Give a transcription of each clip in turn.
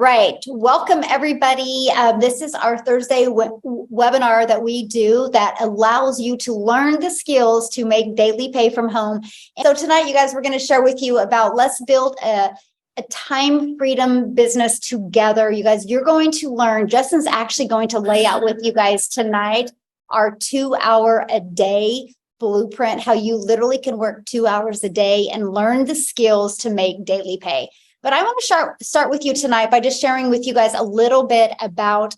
right. Welcome, everybody. This is our Thursday webinar that we do that allows you to learn the skills to make daily pay from home. And so tonight, you guys, we're going to share with you about let's build a time freedom business together. You guys, you're going to learn. Justin's actually going to lay out with you guys tonight our 2-hour a day blueprint, how you literally can work 2 hours a day and learn the skills to make daily pay. But I want to start with you tonight by just sharing with you guys a little bit about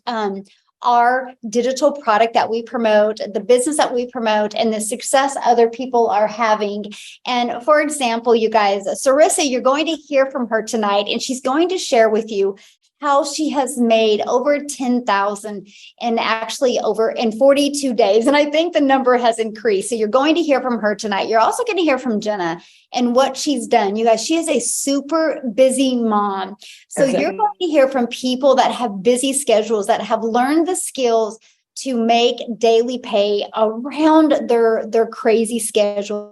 our digital product that we promote, the business that we promote, and the success other people are having. And for example, you guys, Sarissa, you're going to hear from her tonight, and she's going to share with you how she has made over 10,000 and actually over in 42 days. And I think the number has increased. So you're going to hear from her tonight. You're also going to hear from Jenna and what she's done. You guys, she is a super busy mom. So you're going to hear from people that have busy schedules, that have learned the skills to make daily pay around their crazy schedule.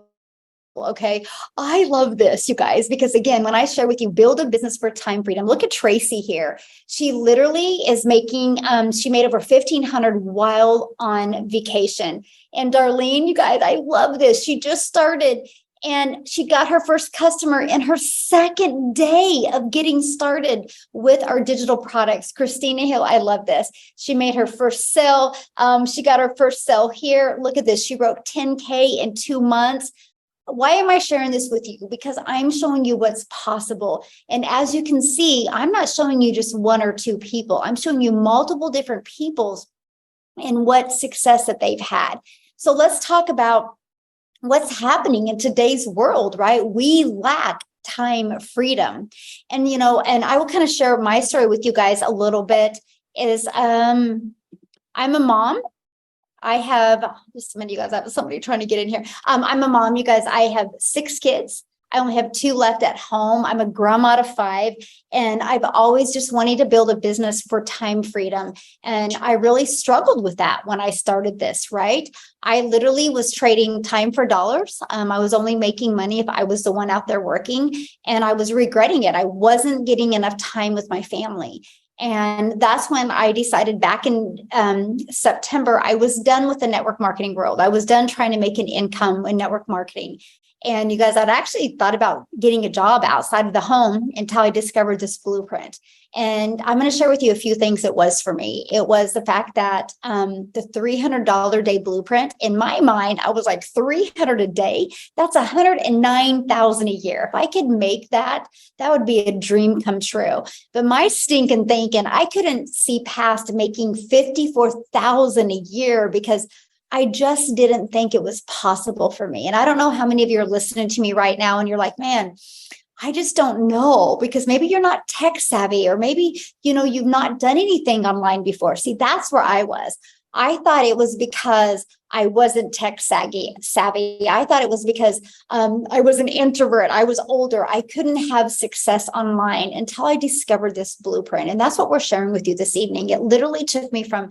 Okay. I love this, you guys, because again, when I share with you, build a business for time freedom, look at Tracy here. She literally is making, she made over 1,500 while on vacation. And Darlene, you guys, I love this. She just started and she got her first customer in her second day of getting started with our digital products. Christina Hill, I love this. She made her first sale. She got her first sale here. Look at this. She wrote 10K in 2 months. Why am I sharing this with you? Because I'm showing you what's possible. And as you can see, I'm not showing you just one or two people. I'm showing you multiple different people's and what success that they've had. So let's talk about what's happening in today's world, right? We lack time freedom. And, you know, and I will kind of share my story with you guys a little bit is I'm a mom. I have, just a minute, you guys, I have somebody trying to get in here. I'm a mom, you guys. I have 6 kids. I only have 2 left at home. I'm a grandma of 5, and I've always just wanted to build a business for time freedom. And I really struggled with that when I started this, right? I literally was trading time for dollars. I was only making money if I was the one out there working, and I was regretting it. I wasn't getting enough time with my family. And that's when I decided back in September, I was done with the network marketing world. I was done trying to make an income in network marketing. And you guys, I'd actually thought about getting a job outside of the home until I discovered this blueprint. And I'm going to share with you a few things it was for me. It was the fact that the $300 a day blueprint, in my mind, I was like, 300 a day, that's 109,000 a year. If I could make that, that would be a dream come true. But my stinking thinking, I couldn't see past making 54,000 a year because I just didn't think it was possible for me. And I don't know how many of you are listening to me right now and you're like, man, I just don't know, because maybe you're not tech savvy, or maybe, you know, you've not done anything online before. See, that's where I was. I thought it was because I wasn't tech savvy. I thought it was because I was an introvert. I was older. I couldn't have success online until I discovered this blueprint. And that's what we're sharing with you this evening. It literally took me from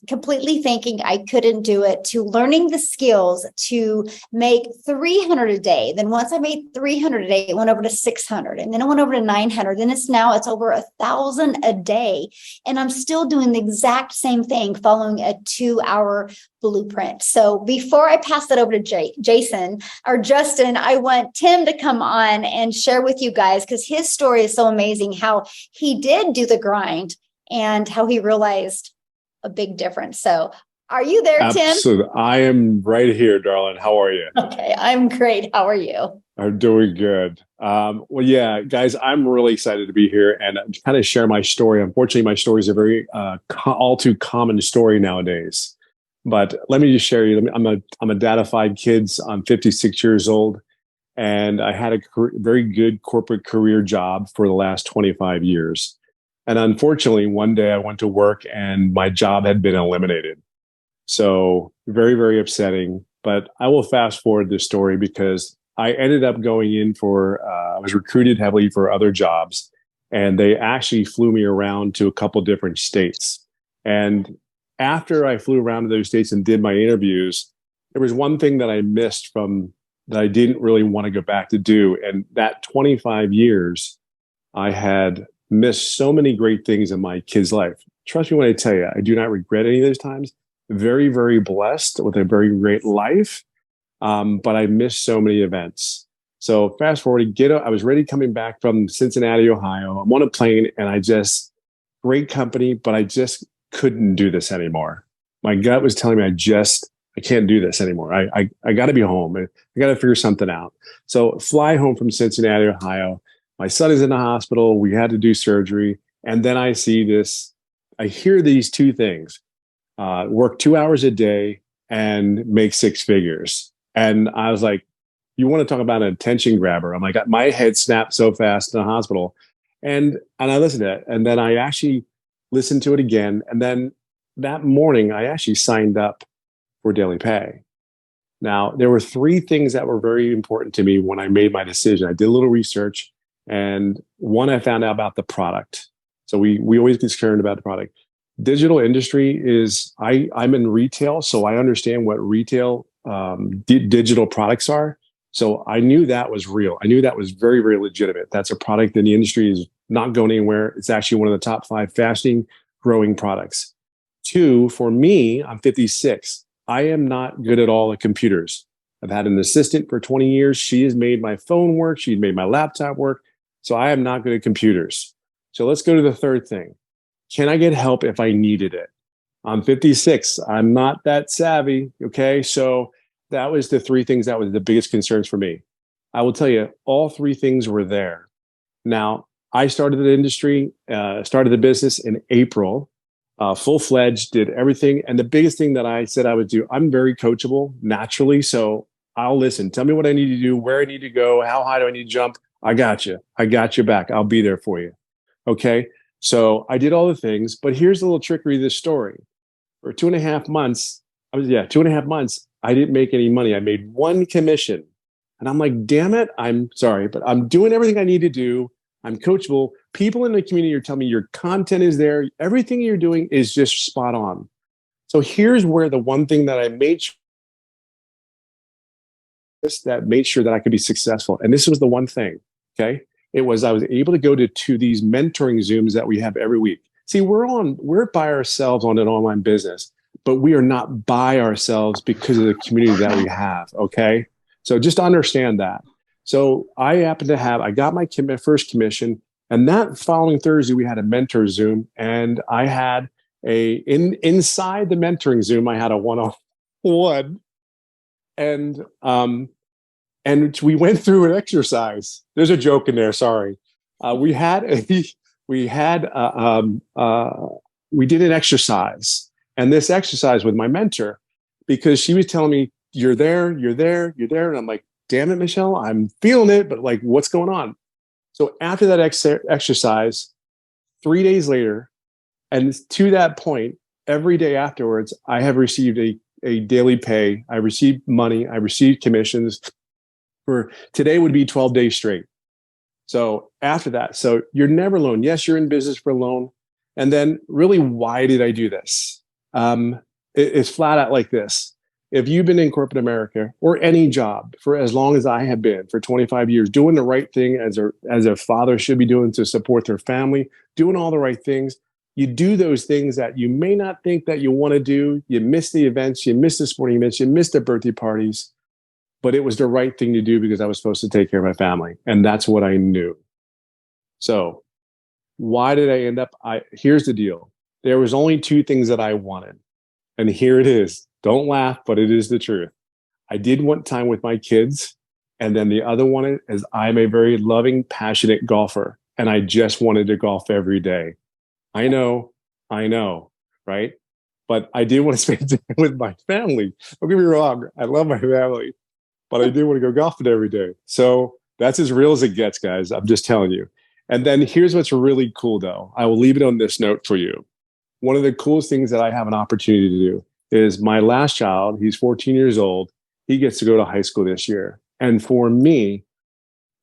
completely thinking I couldn't do it to learning the skills to make 300 a day. Then once I made 300 a day, it went over to 600, and then it went over to 900. Then it's over 1,000 a day. And I'm still doing the exact same thing, following a 2-hour blueprint. So before I pass that over to Jason or Justin, I want Tim to come on and share with you guys, because his story is so amazing, how he did do the grind and how he realized a big difference. So are you there, Tim? Absolutely. I am right here, darling. How are you? Okay, I'm great. How are you? I'm doing good. Well, yeah, guys, I'm really excited to be here and kind of share my story. Unfortunately, my story is a very all too common story nowadays. But let me just share you. I'm a dad of 5 kids. I'm 56 years old, and I had a very good corporate career job for the last 25 years. And unfortunately, one day I went to work and my job had been eliminated. So very, very upsetting. But I will fast forward this story because I ended up going in I was recruited heavily for other jobs, and they actually flew me around to a couple different states. And after I flew around to those states and did my interviews, there was one thing that I missed that I didn't really want to go back to do. And that 25 years, I had missed so many great things in my kid's life. Trust me when I tell you, I do not regret any of those times. Very, very blessed with a very great life. But I missed so many events. So fast forward, I was ready coming back from Cincinnati, Ohio. I'm on a plane and great company, but I just couldn't do this anymore. My gut was telling me I can't do this anymore. I got to be home. I got to figure something out. So fly home from Cincinnati, Ohio. My son is in the hospital. We had to do surgery. And then I hear these two things, work 2 hours a day and make six figures. And I was like, you want to talk about an attention grabber? I'm like, my head snapped so fast in the hospital. And I listened to it. And then I actually listened to it again. And then that morning, I actually signed up for Daily Pay. Now, there were three things that were very important to me when I made my decision. I did a little research. And one, I found out about the product. So we always get concerned about the product. Digital industry I'm in retail, so I understand what retail digital products are. So I knew that was real. I knew that was very, very legitimate. That's a product that the industry is not going anywhere. It's actually one of the top 5 fastest growing products. 2, for me, I'm 56. I am not good at all at computers. I've had an assistant for 20 years. She has made my phone work. She's made my laptop work. So I am not good at computers. So let's go to the third thing. Can I get help if I needed it? I'm 56. I'm not that savvy. Okay. So that was the three things that was the biggest concerns for me. I will tell you, all three things were there. Now, I started the industry, started the business in April, full-fledged, did everything. And the biggest thing that I said I would do, I'm very coachable naturally. So I'll listen. Tell me what I need to do, where I need to go, how high do I need to jump? I got you. I got your back. I'll be there for you. Okay. So I did all the things, but here's the little trickery of this story. For 2.5 months, 2.5 months, I didn't make any money. I made one commission. And I'm like, damn it. I'm sorry, but I'm doing everything I need to do. I'm coachable. People in the community are telling me your content is there. Everything you're doing is just spot on. So here's where the one thing that I made sure that I could be successful. And this was the one thing. Okay. I was able to go to these mentoring Zooms that we have every week. See, we're by ourselves on an online business, but we are not by ourselves because of the community that we have. Okay. So just understand that. So I got my first commission, and that following Thursday, we had a mentor Zoom, and I had inside the mentoring Zoom, I had a one-on-one, and we went through an exercise. There's a joke in there. Sorry. We did an exercise, and this exercise with my mentor, because she was telling me, you're there. And I'm like, damn it, Michelle, I'm feeling it, but like, what's going on? So after that exercise, 3 days later, and to that point, every day afterwards, I have received a daily pay. I received money. I received commissions. For today would be 12 days straight. So after that, so you're never alone. Yes, you're in business for alone. And then really, why did I do this? It's flat out like this. If you've been in corporate America or any job for as long as I have been, for 25 years, doing the right thing as a father should be doing to support their family, doing all the right things, you do those things that you may not think that you want to do. You miss the events, you miss the sporting events, you miss the birthday parties, but it was the right thing to do because I was supposed to take care of my family. And that's what I knew. So why did I end up? Here's the deal. There was only 2 things that I wanted. And here it is. Don't laugh, but it is the truth. I did want time with my kids. And then the other one is I'm a very loving, passionate golfer. And I just wanted to golf every day. I know, right? But I did want to spend time with my family. Don't get me wrong. I love my family. But I do want to go golfing every day. So that's as real as it gets, guys. I'm just telling you. And then here's what's really cool, though. I will leave it on this note for you. One of the coolest things that I have an opportunity to do is my last child, he's 14 years old. He gets to go to high school this year. And for me,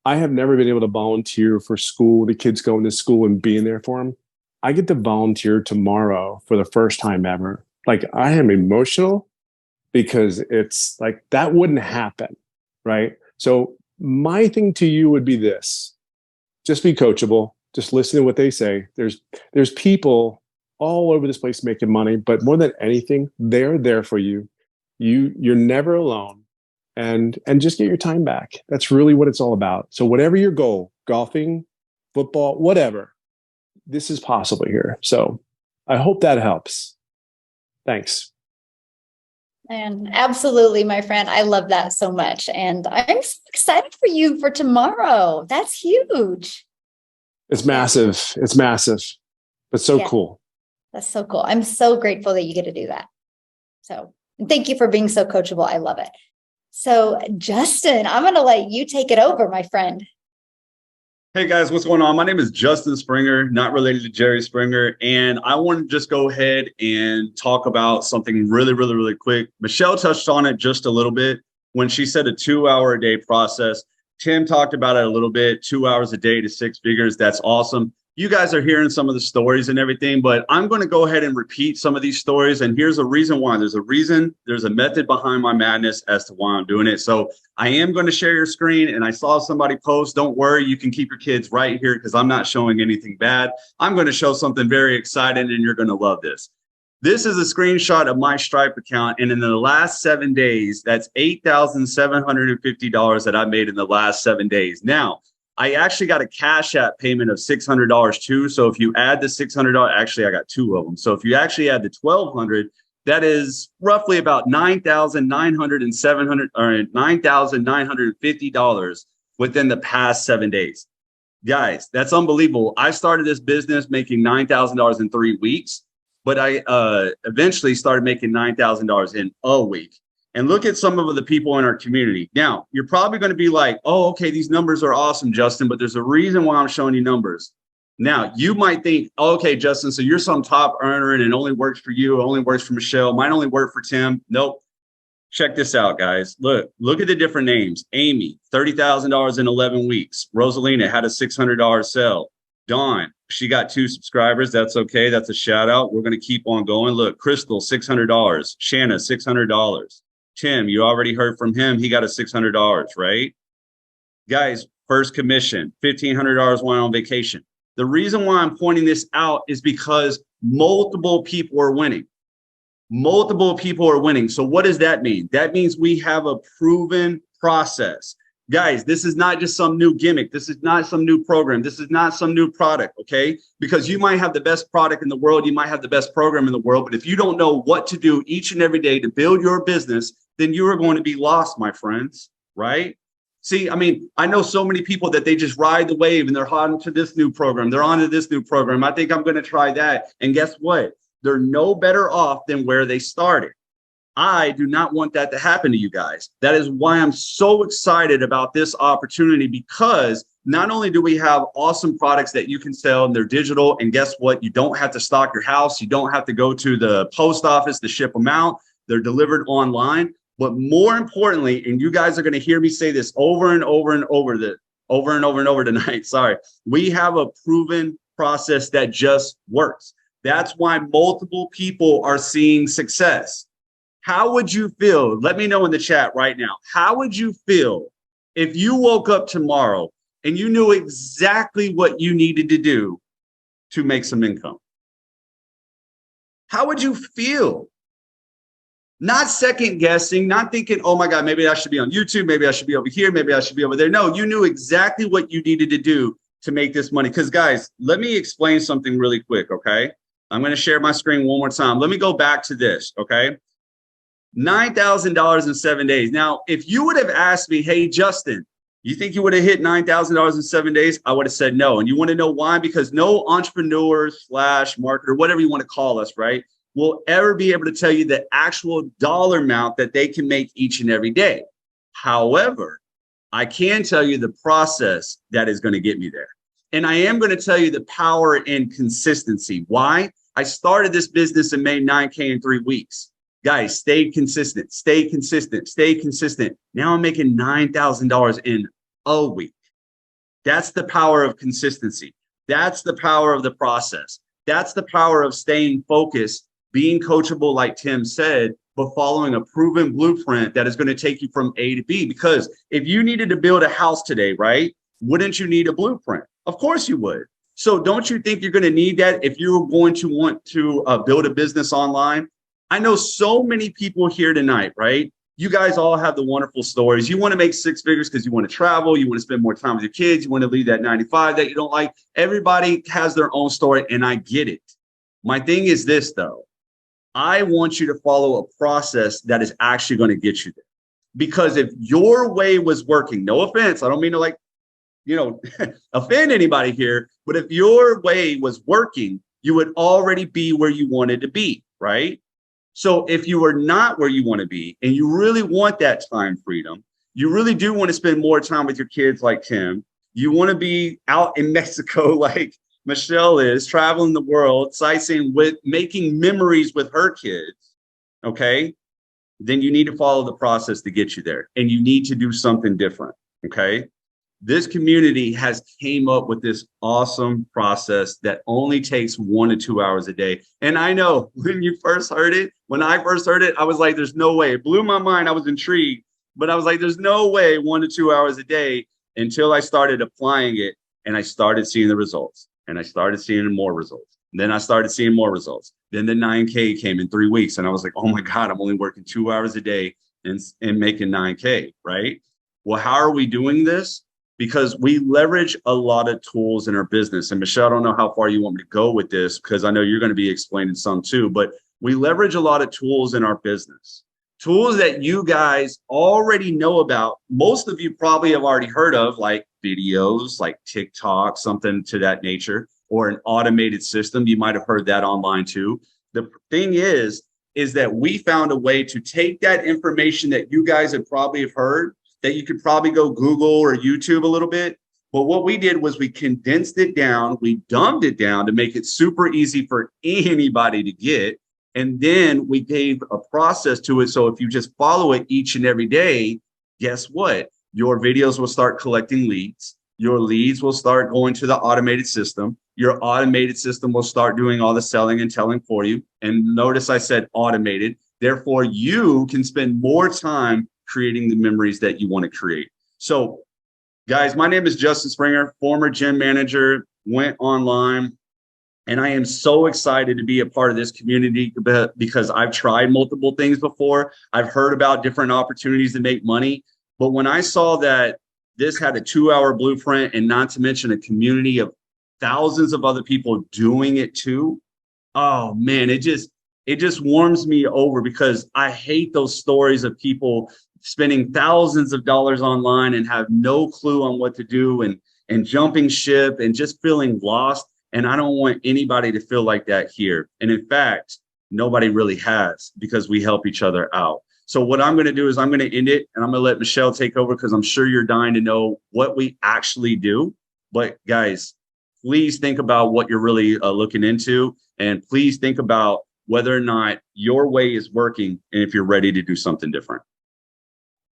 I have never been able to volunteer for school, the kids going to school and being there for them. I get to volunteer tomorrow for the first time ever. Like, I am emotional because it's like, that wouldn't happen, right? So my thing to you would be this. Just be coachable. Just listen to what they say. There's people all over this place making money, but more than anything, they're there for you. You're never alone. And just get your time back. That's really what it's all about. So whatever your goal, golfing, football, whatever, this is possible here. So I hope that helps. Thanks. And absolutely, my friend. I love that so much. And I'm so excited for you for tomorrow. That's huge. It's massive. It's massive, but so cool. That's so cool. I'm so grateful that you get to do that. So thank you for being so coachable. I love it. So Justin, I'm going to let you take it over, my friend. Hey guys, what's going on? My name is Justin Springer, not related to Jerry Springer. And I want to just go ahead and talk about something really quick. Michelle touched on it just a little bit when she said a 2-hour-a-day process. Tim talked about it a little bit, 2 hours a day to 6 figures. That's awesome. You guys are hearing some of the stories and everything, but I'm going to go ahead and repeat some of these stories. And here's a reason why. There's a method behind my madness as to why I'm doing it. So I am going to share your screen. And I saw somebody post, don't worry, you can keep your kids right here because I'm not showing anything bad. I'm going to show something very exciting and you're going to love this. This is a screenshot of my Stripe account. And in the last 7 days, that's $8,750 that I made in the last 7 days. Now, I actually got a Cash App payment of $600 too. So if you add the $600, actually I got 2 of them. So if you actually add the $1,200, that is roughly about $9,950 within the past 7 days. Guys, that's unbelievable. I started this business making $9,000 in 3 weeks, but I eventually started making $9,000 in a week. And look at some of the people in our community. Now, you're probably going to be like, oh, okay, these numbers are awesome, Justin, but there's a reason why I'm showing you numbers. Now, you might think, oh, okay, Justin, so you're some top earner and it only works for you, it only works for Michelle, might only work for Tim. Nope. Check this out, guys. Look at the different names. Amy, $30,000 in 11 weeks. Rosalina had a $600 sale. Dawn, she got 2 subscribers. That's okay. That's a shout out. We're going to keep on going. Look, Crystal, $600. Shanna, $600. Tim, you already heard from him. He got a $600, right? Guys, first commission, $1,500 while on vacation. The reason why I'm pointing this out is because multiple people are winning. Multiple people are winning. So what does that mean? That means we have a proven process. Guys, this is not just some new gimmick. This is not some new program. This is not some new product, okay? Because you might have the best product in the world. You might have the best program in the world. But if you don't know what to do each and every day to build your business, then you are going to be lost, my friends, right? See, I mean, I know so many people that they just ride the wave and they're on to this new program. They're on to this new program. I think I'm going to try that. And guess what? They're no better off than where they started. I do not want that to happen to you guys. That is why I'm so excited about this opportunity, because not only do we have awesome products that you can sell and they're digital, and guess what? You don't have to stock your house. You don't have to go to the post office to ship them out. They're delivered online. But more importantly, and you guys are going to hear me say this over and over tonight. Sorry. We have a proven process that just works. That's why multiple people are seeing success. How would you feel? Let me know in the chat right now. How would you feel if you woke up tomorrow and you knew exactly what you needed to do to make some income? How would you feel? Not second guessing, not thinking, oh my God, maybe I should be on YouTube. Maybe I should be over here. Maybe I should be over there. No, you knew exactly what you needed to do to make this money. Because guys, let me explain something really quick, okay? I'm going to share my screen one more time. Let me go back to this, okay? $9,000 in 7 days. Now, if you would have asked me, hey, Justin, you think you would have hit $9,000 in 7 days? I would have said no. And you want to know why? Because no entrepreneur / marketer, whatever you want to call us, right, will ever be able to tell you the actual dollar amount that they can make each and every day. However, I can tell you the process that is going to get me there. And I am going to tell you the power in consistency. Why? I started this business and made $9K in 3 weeks. Guys, stay consistent, stay consistent, stay consistent. Now I'm making $9,000 in a week. That's the power of consistency. That's the power of the process. That's the power of staying focused, being coachable, like Tim said, but following a proven blueprint that is going to take you from A to B. Because if you needed to build a house today, right, wouldn't you need a blueprint? Of course you would. So don't you think you're going to need that if you're going to want to build a business online? I know so many people here tonight, right? You guys all have the wonderful stories. You want to make six figures because you want to travel. You want to spend more time with your kids. You want to leave that 9 to 5 that you don't like. Everybody has their own story, and I get it. My thing is this, though. I want you to follow a process that is actually going to get you there. Because if your way was working, no offense, I don't mean to offend anybody here, but if your way was working, you would already be where you wanted to be, right? So if you are not where you want to be and you really want that time freedom, you really do want to spend more time with your kids like Tim, you want to be out in Mexico like Michelle is, traveling the world, sightseeing with, making memories with her kids, okay? Then you need to follow the process to get you there. And you need to do something different, okay? This community has came up with this awesome process that only takes 1 to 2 hours a day. And I know when I first heard it, I was like, there's no way. It blew my mind. I was intrigued, but I was like, there's no way 1 to 2 hours a day, until I started applying it and I started seeing the results, and I started seeing more results. And then I started seeing more results. Then the 9K came in 3 weeks. And I was like, oh my God, I'm only working 2 hours a day and making 9K, right? Well, how are we doing this? Because we leverage a lot of tools in our business. And Michelle, I don't know how far you want me to go with this, because I know you're going to be explaining some too, but we leverage a lot of tools in our business. Tools that you guys already know about. Most of you probably have already heard of, like videos, like TikTok, something to that nature, or an automated system. You might have heard that online too. The thing is that we found a way to take that information that you guys have probably heard, that you could probably go Google or YouTube a little bit. But what we did was we condensed it down, we dumbed it down to make it super easy for anybody to get. And then we gave a process to it. So if you just follow it each and every day, guess what? Your videos will start collecting leads. Your leads will start going to the automated system. Your automated system will start doing all the selling and telling for you. And notice I said automated. Therefore, you can spend more time creating the memories that you want to create. So, guys, my name is Justin Springer, former gym manager, went online, and I am so excited to be a part of this community because I've tried multiple things before. I've heard about different opportunities to make money. But when I saw that this had a 2-hour blueprint, and not to mention a community of thousands of other people doing it too, oh man, it just warms me over, because I hate those stories of people spending thousands of dollars online and have no clue on what to do, and jumping ship and just feeling lost. And I don't want anybody to feel like that here. And in fact, nobody really has, because we help each other out. So what I'm going to do is I'm going to end it, and I'm going to let Michelle take over, because I'm sure you're dying to know what we actually do. But guys, please think about what you're really looking into, and please think about whether or not your way is working, and if you're ready to do something different.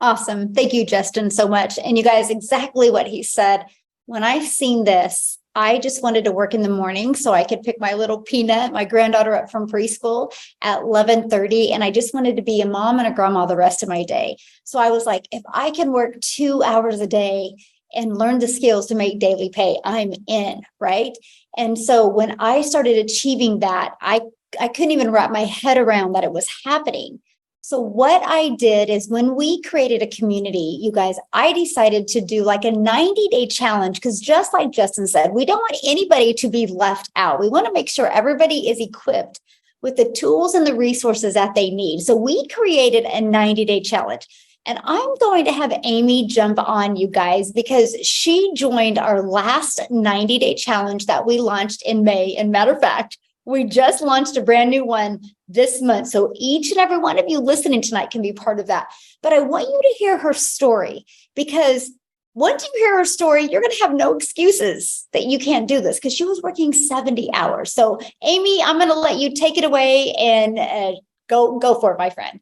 Awesome. Thank you, Justin, so much. And you guys, exactly what he said. When I seen this, I just wanted to work in the morning so I could pick my little Peanut, my granddaughter, up from preschool at 11:30. And I just wanted to be a mom and a grandma the rest of my day. So I was like, if I can work 2 hours a day and learn the skills to make daily pay, I'm in, right? And so when I started achieving that, I couldn't even wrap my head around that it was happening. So what I did is, when we created a community, you guys, I decided to do like a 90-day challenge, because just like Justin said, we don't want anybody to be left out. We want to make sure everybody is equipped with the tools and the resources that they need. So we created a 90-day challenge. And I'm going to have Amy jump on, you guys, because she joined our last 90-day challenge that we launched in May. And matter of fact, we just launched a brand new one this month. So each and every one of you listening tonight can be part of that. But I want you to hear her story, because once you hear her story, you're going to have no excuses that you can't do this, because she was working 70 hours. So Amy, I'm going to let you take it away and go for it, my friend.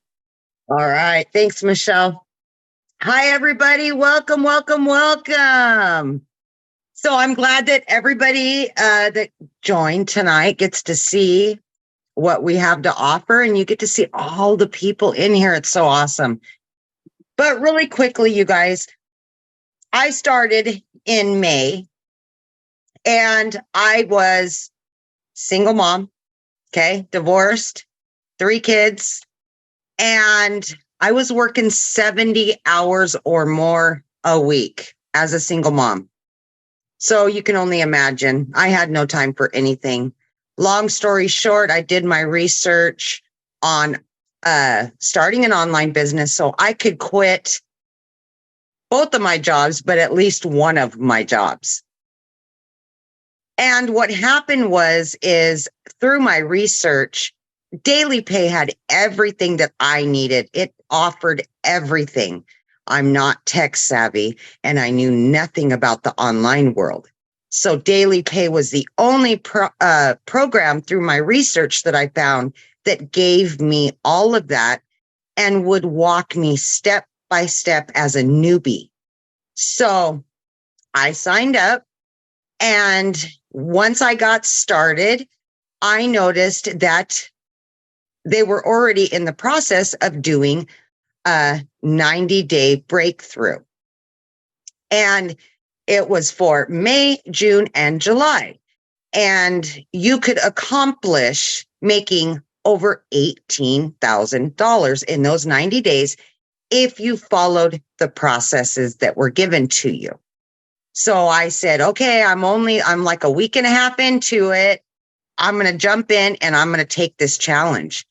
All right. Thanks, Michelle. Hi, everybody. Welcome, welcome, welcome. So I'm glad that everybody that joined tonight gets to see what we have to offer, and you get to see all the people in here. It's so awesome. But really quickly, you guys, I started in May, And I was single mom, okay, divorced, 3 kids, and I was working 70 hours or more a week as a single mom. So you can only imagine, I had no time for anything. Long story short, I did my research on starting an online business so I could quit both of my jobs, but at least one of my jobs. And what happened is through my research, Daily Pay had everything that I needed. It offered everything. I'm not tech savvy and I knew nothing about the online world. So Daily Pay was the only program through my research that I found that gave me all of that and would walk me step by step as a newbie. So I signed up, and once I got started, I noticed that they were already in the process of doing a 90-day breakthrough. And it was for May, June, and July. And you could accomplish making over $18,000 in those 90 days if you followed the processes that were given to you. So I said, okay, I'm like a week and a half into it. I'm going to jump in and I'm going to take this challenge.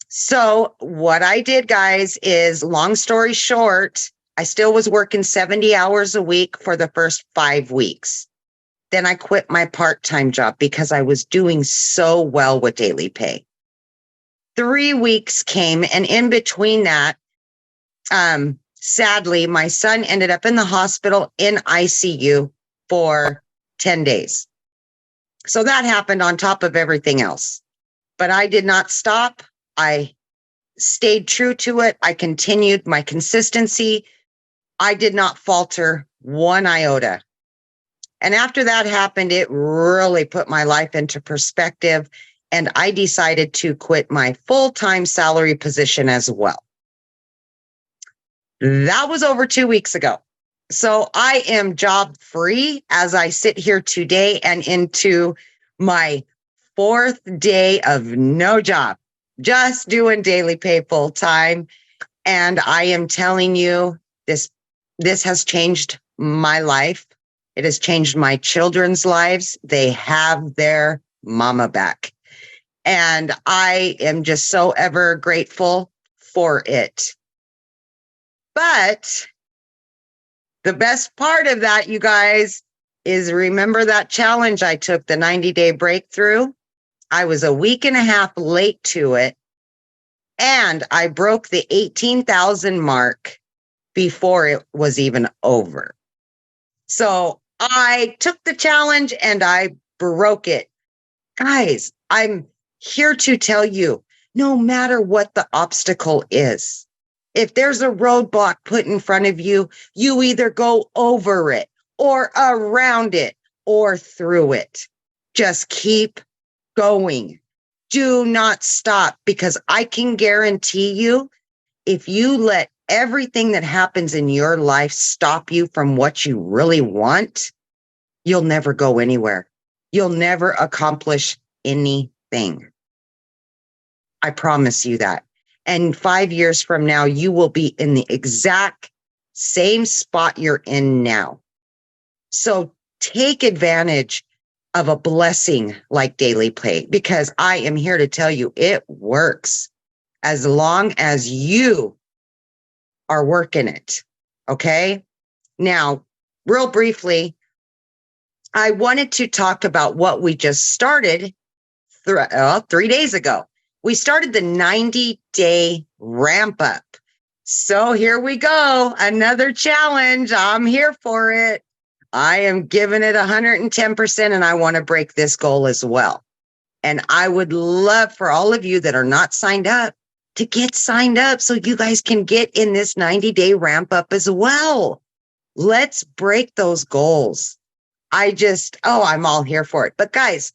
So what I did, guys, is long story short, I still was working 70 hours a week for the first 5 weeks. Then I quit my part-time job because I was doing so well with Daily Pay. 3 weeks came, and in between that, sadly, my son ended up in the hospital in ICU for 10 days. So that happened on top of everything else. But I did not stop. I stayed true to it. I continued my consistency. I did not falter one iota. And after that happened, it really put my life into perspective. And I decided to quit my full-time salary position as well. That was over 2 weeks ago. So I am job free as I sit here today and into my 4th day of no job, just doing Daily Pay full time. And I am telling you, this has changed my life. It has changed my children's lives. They have their mama back. And I am just so ever grateful for it. But the best part of that, you guys, is remember that challenge I took, the 90-day breakthrough? I was a week and a half late to it, and I broke the 18,000 mark before it was even over. So I took the challenge and I broke it. Guys, I'm here to tell you, no matter what the obstacle is, if there's a roadblock put in front of you, you either go over it or around it or through it. Just keep going. Do not stop, because I can guarantee you, if you let everything that happens in your life stop you from what you really want, you'll never go anywhere. You'll never accomplish anything. I promise you that. And 5 years from now, you will be in the exact same spot you're in now. So take advantage of a blessing like Daily Pay, because I am here to tell you it works as long as you are working it. Okay. Now, real briefly, I wanted to talk about what we just started 3 days ago. We started the 90-day ramp up. So here we go. Another challenge. I'm here for it. I am giving it 110%, and I want to break this goal as well. And I would love for all of you that are not signed up to get signed up so you guys can get in this 90-day ramp up as well. Let's break those goals. I'm all here for it. But guys,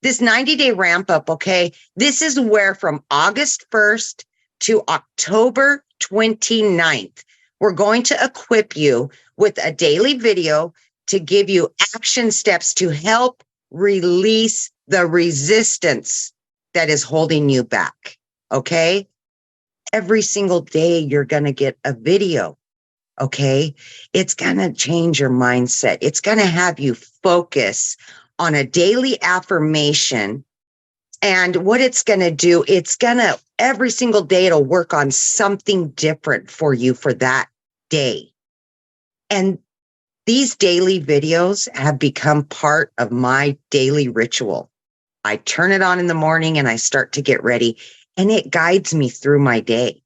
this 90-day ramp up, okay, this is where from August 1st to October 29th, we're going to equip you with a daily video to give you action steps to help release the resistance that is holding you back. Okay. Every single day, you're going to get a video. Okay. It's going to change your mindset. It's going to have you focus on a daily affirmation. And what it's going to do, it's going to every single day, it'll work on something different for you for that day. And these daily videos have become part of my daily ritual. I turn it on in the morning and I start to get ready, and it guides me through my day.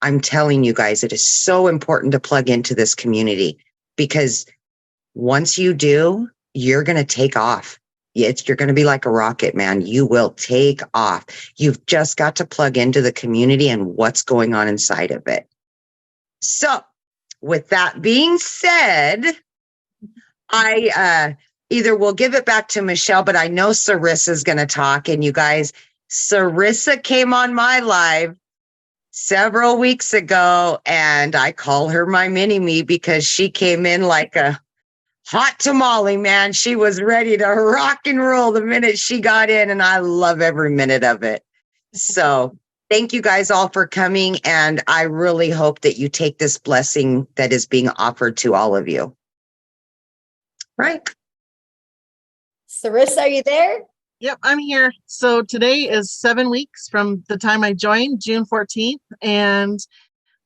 I'm telling you guys, it is so important to plug into this community, because once you do, you're going to take off. You're going to be like a rocket, man. You will take off. You've just got to plug into the community and what's going on inside of it. So with that being said, I either will give it back to Michelle, but I know Sarissa's going to talk. And you guys, Sarissa came on my live several weeks ago, and I call her my mini-me because she came in like a hot tamale, man. She was ready to rock and roll the minute she got in, and I love every minute of it. So thank you guys all for coming, and I really hope that you take this blessing that is being offered to all of you. Right. Sarissa, are you there? Yep, I'm here. So today is 7 weeks from the time I joined, June 14th. And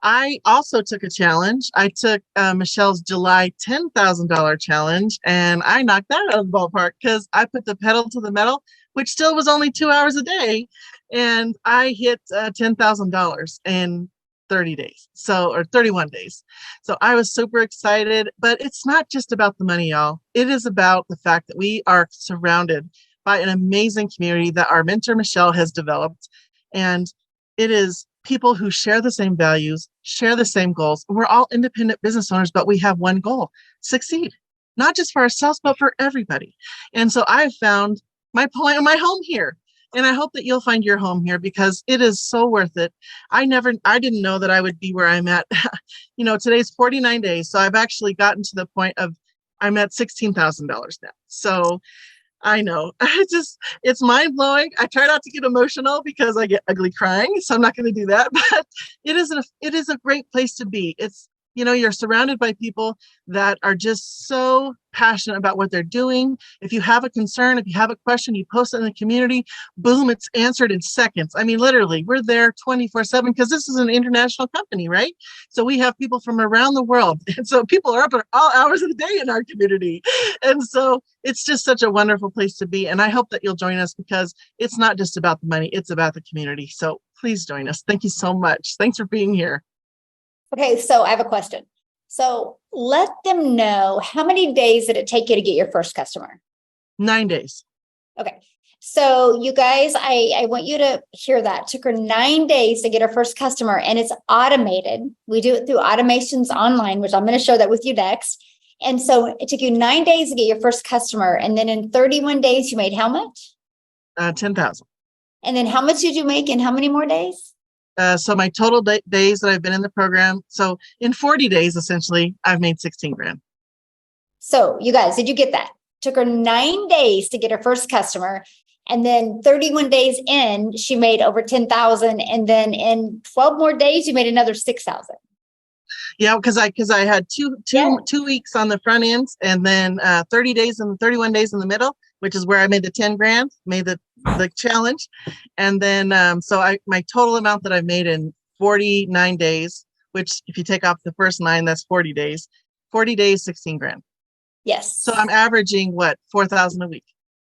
I also took a challenge. I took Michelle's July $10,000 challenge, and I knocked that out of the ballpark because I put the pedal to the metal, which still was only 2 hours a day. And I hit $10,000 in 30 days. Or 31 days. So I was super excited, but it's not just about the money, y'all. It is about the fact that we are surrounded by an amazing community that our mentor, Michelle, has developed. And it is people who share the same values, share the same goals. We're all independent business owners, but we have one goal: succeed, not just for ourselves, but for everybody. And so I found my home here. And I hope that you'll find your home here, because it is so worth it. I didn't know that I would be where I'm at. Today's 49 days. So I've actually gotten to the point of I'm at $16,000 now. So I know it's mind blowing. I try not to get emotional because I get ugly crying. So I'm not going to do that, but it is a great place to be. You're surrounded by people that are just so passionate about what they're doing. If you have a concern, if you have a question, you post it in the community, boom, it's answered in seconds. I mean, literally, we're there 24/7 because this is an international company, right? So we have people from around the world. And so people are up at all hours of the day in our community. And so it's just such a wonderful place to be. And I hope that you'll join us, because it's not just about the money, it's about the community. So please join us. Thank you so much. Thanks for being here. Okay, so I have a question. So let them know, how many days did it take you to get your first customer? 9 days. Okay. So you guys, I want you to hear that. It took her 9 days to get her first customer, and it's automated. We do it through automations online, which I'm going to show that with you next. And so it took you 9 days to get your first customer. And then in 31 days, you made how much? 10,000. And then how much did you make in how many more days? So my total days that I've been in the program. So in 40 days, essentially, I've made 16 grand. So you guys, did you get that? Took her 9 days to get her first customer. And then 31 days in, she made over 10,000. And then in 12 more days, you made another 6,000. Yeah, because I had two weeks on the front end, and then 30 days and 31 days in the middle, which is where I made the 10 grand, made the challenge. And then my total amount that I made in 49 days, which if you take off the first 9, that's 40 days. 40 days, 16 grand. Yes. So I'm averaging 4,000 a week.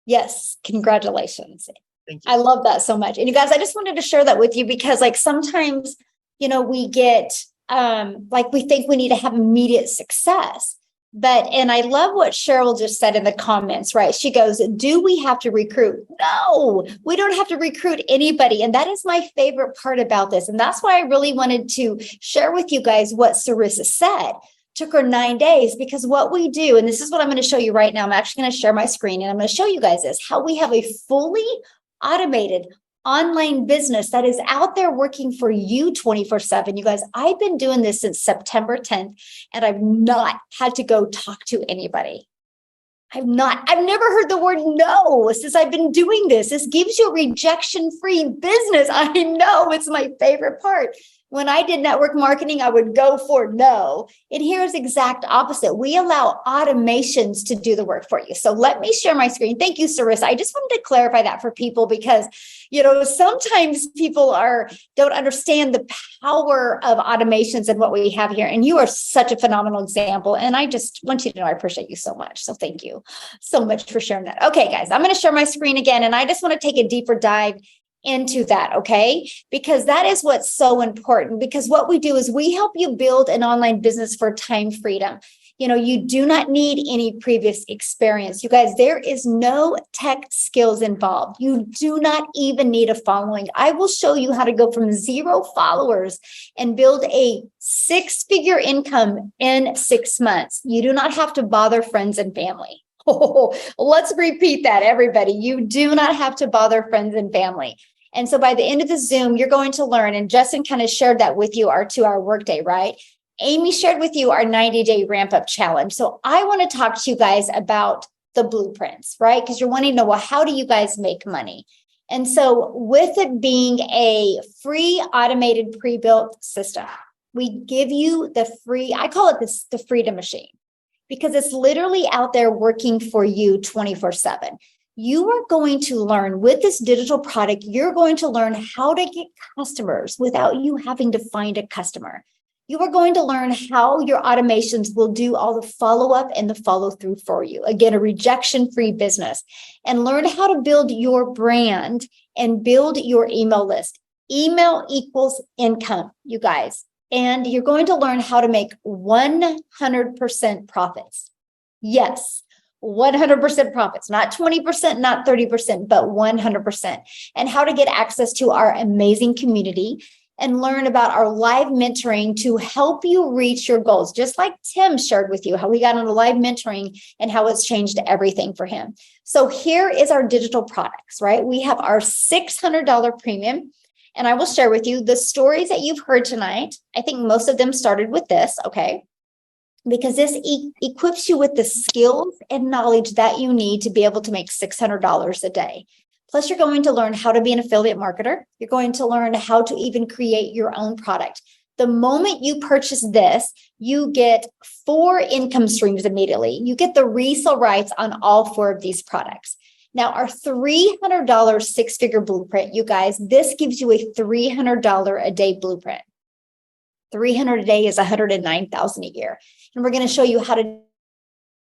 Yes. Congratulations. Thank you. I love that so much. And you guys, I just wanted to share that with you, because sometimes, we get we think we need to have immediate success. And I love what Cheryl just said in the comments, right? She goes, do we have to recruit? No, we don't have to recruit anybody. And that is my favorite part about this. And that's why I really wanted to share with you guys what Sarissa said. Took her 9 days, because what we do, and this is what I'm going to show you right now. I'm actually going to share my screen, and I'm going to show you guys this, how we have a fully automated online business that is out there working for you 24/7. You guys, I've been doing this since September 10th, and I've not had to go talk to anybody. I've never heard the word no since I've been doing this. This gives you a rejection-free business. I know, it's my favorite part. When I did network marketing, I would go for no. And here's exact opposite. We allow automations to do the work for you. So let me share my screen. Thank you, Sarissa. I just wanted to clarify that for people because, sometimes people don't understand the power of automations and what we have here. And you are such a phenomenal example. And I just want you to know I appreciate you so much. So thank you so much for sharing that. Okay, guys, I'm going to share my screen again. And I just want to take a deeper dive into that, okay? Because that is what's so important, because what we do is we help you build an online business for time freedom. You do not need any previous experience. You guys, there is no tech skills involved. You do not even need a following. I will show you how to go from 0 followers and build a 6-figure income in 6 months. You do not have to bother friends and family. Oh, let's repeat that, everybody. You do not have to bother friends and family. And so by the end of the Zoom, you're going to learn, and Justin kind of shared that with you, our 2-hour workday, right? Amy shared with you our 90-day ramp-up challenge. So I want to talk to you guys about the blueprints, right? Because you're wanting to know, well, how do you guys make money? And so with it being a free automated pre-built system, we give you the free, I call it the freedom machine, because it's literally out there working for you 24/7. You are going to learn with this digital product, you're going to learn how to get customers without you having to find a customer. You are going to learn how your automations will do all the follow-up and the follow-through for you. Again, a rejection-free business, and learn how to build your brand and build your email list. Email equals income, you guys. And you're going to learn how to make 100% profits. Yes. 100% profits, not 20%, not 30%, but 100%. And how to get access to our amazing community and learn about our live mentoring to help you reach your goals. Just like Tim shared with you how we got into live mentoring and how it's changed everything for him. So here is our digital products, right? We have our $600 premium. And I will share with you the stories that you've heard tonight. I think most of them started with this, okay? Because this equips you with the skills and knowledge that you need to be able to make $600 a day. Plus, you're going to learn how to be an affiliate marketer. You're going to learn how to even create your own product. The moment you purchase this, you get 4 income streams immediately. You get the resale rights on all 4 of these products. Now, our $300 6-figure blueprint, you guys, this gives you a $300 a day blueprint. 300 a day is 109,000 a year. And we're going to show you how to do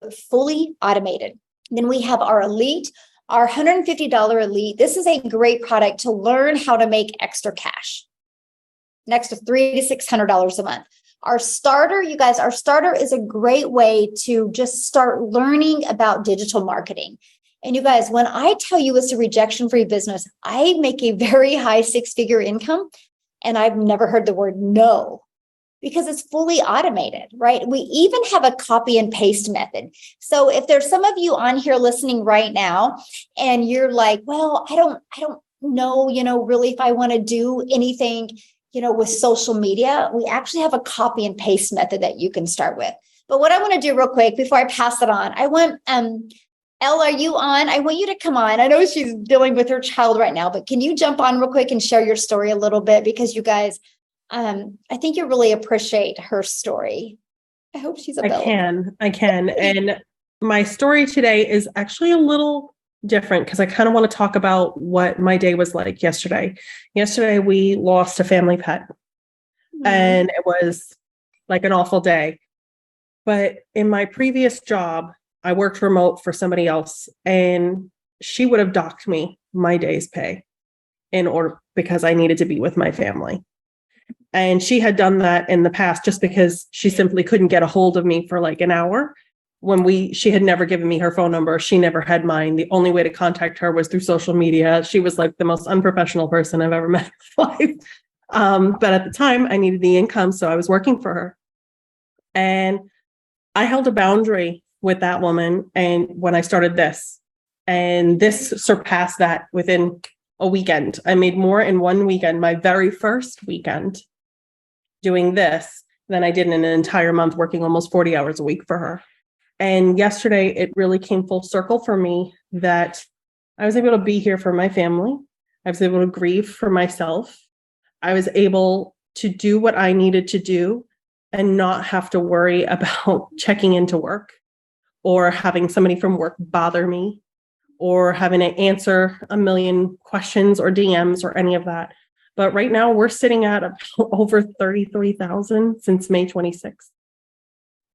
it fully automated. Then we have our elite, our $150 elite. This is a great product to learn how to make extra cash. Next to $300 to $600 a month. Our starter, you guys, our starter is a great way to just start learning about digital marketing. And you guys, when I tell you it's a rejection-free business, I make a very high 6-figure income, and I've never heard the word no, because it's fully automated, right? We even have a copy and paste method. So if there's some of you on here listening right now, and you're like, well, I don't know, really if I want to do anything, with social media, we actually have a copy and paste method that you can start with. But what I want to do real quick before I pass it on, I want, Elle, are you on? I want you to come on. I know she's dealing with her child right now, but can you jump on real quick and share your story a little bit? Because you guys, I think you really appreciate her story. I hope she's available. I can. And my story today is actually a little different because I kind of want to talk about what my day was like yesterday. Yesterday, we lost a family pet, and it was like an awful day. But in my previous job, I worked remote for somebody else, and she would have docked me my day's pay because I needed to be with my family. And she had done that in the past just because she simply couldn't get a hold of me for like an hour. She had never given me her phone number. She never had mine. The only way to contact her was through social media. She was like the most unprofessional person I've ever met in my life. But at the time I needed the income, so I was working for her. And I held a boundary with that woman. And when I started this, and this surpassed that within a weekend. I made more in one weekend, my very first weekend doing this than I did in an entire month working almost 40 hours a week for her. And yesterday, it really came full circle for me that I was able to be here for my family. I was able to grieve for myself. I was able to do what I needed to do and not have to worry about checking into work or having somebody from work bother me or having to answer a million questions or DMs or any of that. But right now we're sitting at over 33,000 since May 26th.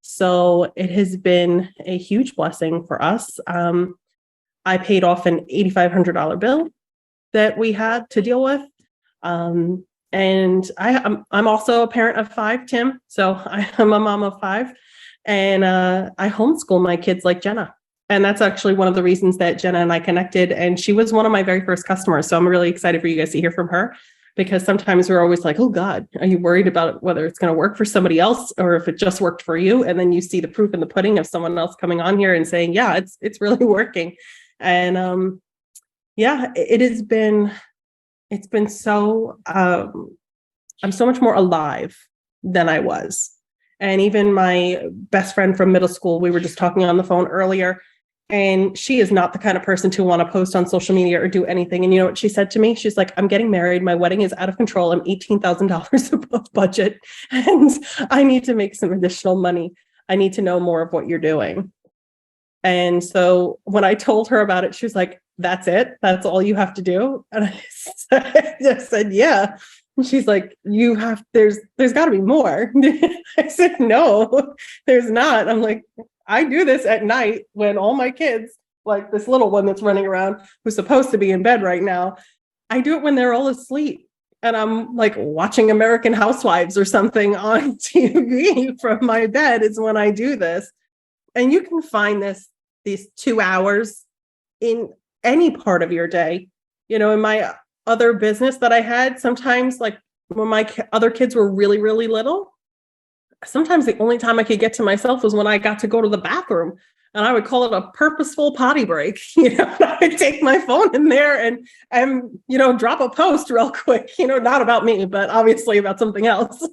So it has been a huge blessing for us. I paid off an $8,500 bill that we had to deal with. And I'm also a parent of 5, Tim. So I'm a mom of 5, and I homeschool my kids like Jenna. And that's actually one of the reasons that Jenna and I connected. And she was one of my very first customers. So I'm really excited for you guys to hear from her, because sometimes we're always like, oh God, are you worried about whether it's going to work for somebody else or if it just worked for you? And then you see the proof in the pudding of someone else coming on here and saying, yeah, it's really working. And yeah, it's been so, I'm so much more alive than I was. And even my best friend from middle school, we were just talking on the phone earlier, and she is not the kind of person to want to post on social media or do anything. And you know what she said to me? She's like, I'm getting married. My wedding is out of control. I'm $18,000 above budget, and I need to make some additional money. I need to know more of what you're doing. And so when I told her about it, she was like, that's it? That's all you have to do? And I said, yeah. And she's like, there's got to be more. I said, no, there's not. I'm like, I do this at night when all my kids, like this little one that's running around who's supposed to be in bed right now, I do it when they're all asleep. And I'm like watching American Housewives or something on TV from my bed is when I do this. And you can find these 2 hours in any part of your day. You know, in my other business that I had, sometimes like when my other kids were really, really little, sometimes the only time I could get to myself was when I got to go to the bathroom, and I would call it a purposeful potty break. You know, I would take my phone in there and you know, drop a post real quick, you know, not about me, but obviously about something else.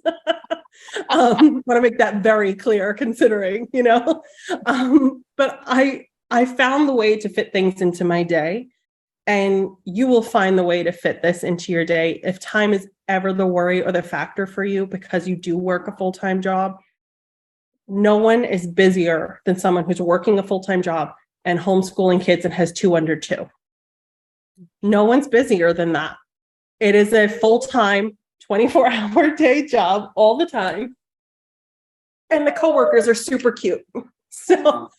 Want to make that very clear, considering, you know, but I found the way to fit things into my day, and you will find the way to fit this into your day. If time is ever the worry or the factor for you because you do work a full-time job, no one is busier than someone who's working a full-time job and homeschooling kids and has 2 under 2. No one's busier than that. It is a full-time 24-hour day job all the time. And the coworkers are super cute. So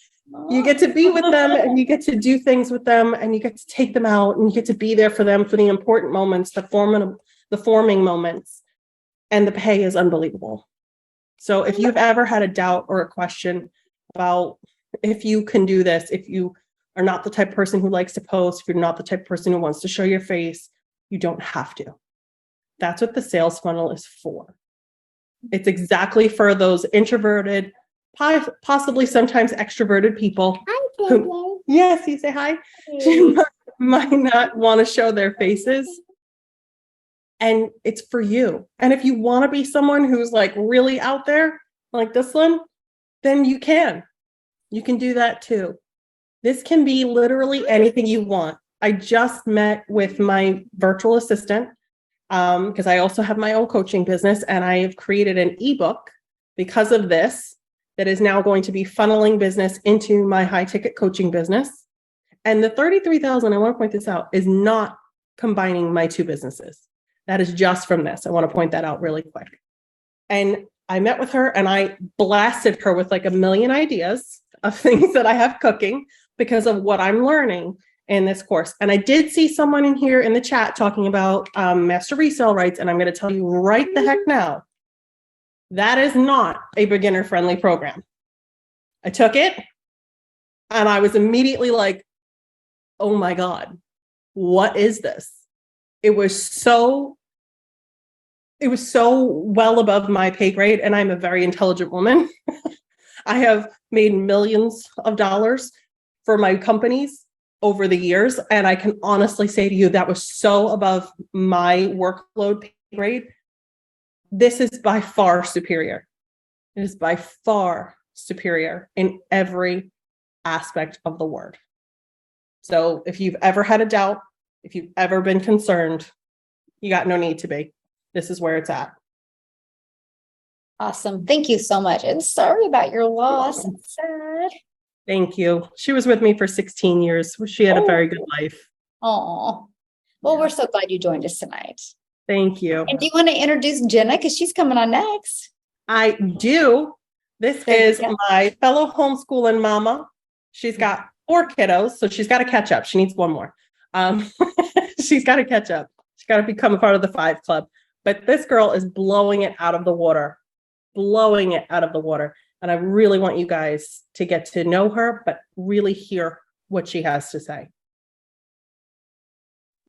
you get to be with them and you get to do things with them and you get to take them out and you get to be there for them for the important moments, the forming moments, and the pay is unbelievable. So if you've ever had a doubt or a question about if you can do this, if you are not the type of person who likes to post, if you're not the type of person who wants to show your face, you don't have to. That's what the sales funnel is for. It's exactly for those introverted, possibly sometimes extroverted people who, yes, you say hi, might not want to show their faces. And it's for you. And if you want to be someone who's like really out there, like this one, then you can do that too. This can be literally anything you want. I just met with my virtual assistant because I also have my own coaching business, and I have created an ebook because of this that is now going to be funneling business into my high ticket coaching business. And the 33,000, I want to point this out, is not combining my 2 businesses. That is just from this. I want to point that out really quick. And I met with her and I blasted her with like a million ideas of things that I have cooking because of what I'm learning in this course. And I did see someone in here in the chat talking about master resale rights. And I'm going to tell you right the heck now, that is not a beginner friendly program. I took it and I was immediately like, oh my God, what is this? It was so well above my pay grade, and I'm a very intelligent woman. I have made millions of dollars for my companies over the years. And I can honestly say to you, that was so above my workload pay grade. This is by far superior. It is by far superior in every aspect of the word. So if you've ever had a doubt, if you've ever been concerned, you got no need to be. This is where it's at. Awesome. Thank you so much. And sorry about your loss. It's sad. Thank you. She was with me for 16 years. She had a very good life. Oh, well, we're so glad you joined us tonight. Thank you. And do you want to introduce Jenna? Because she's coming on next. I do. This There you is go. my fellow homeschooling mama. She's got 4 kiddos, so she's got to catch up. She needs one more. She's got to catch up. She's got to become a part of the 5 club. But this girl is blowing it out of the water, blowing it out of the water. And I really want you guys to get to know her, but really hear what she has to say.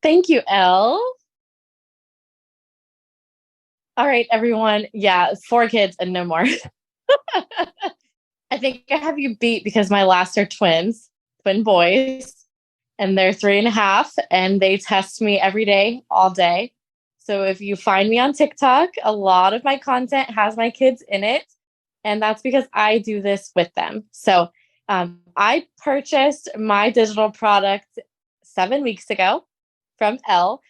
Thank you, Elle. All right, everyone. Yeah, 4 kids and no more. I think I have you beat because my last are twin boys, and they're 3.5, and they test me every day, all day. So if you find me on TikTok, a lot of my content has my kids in it, and that's because I do this with them. So I purchased my digital product 7 weeks ago from Elle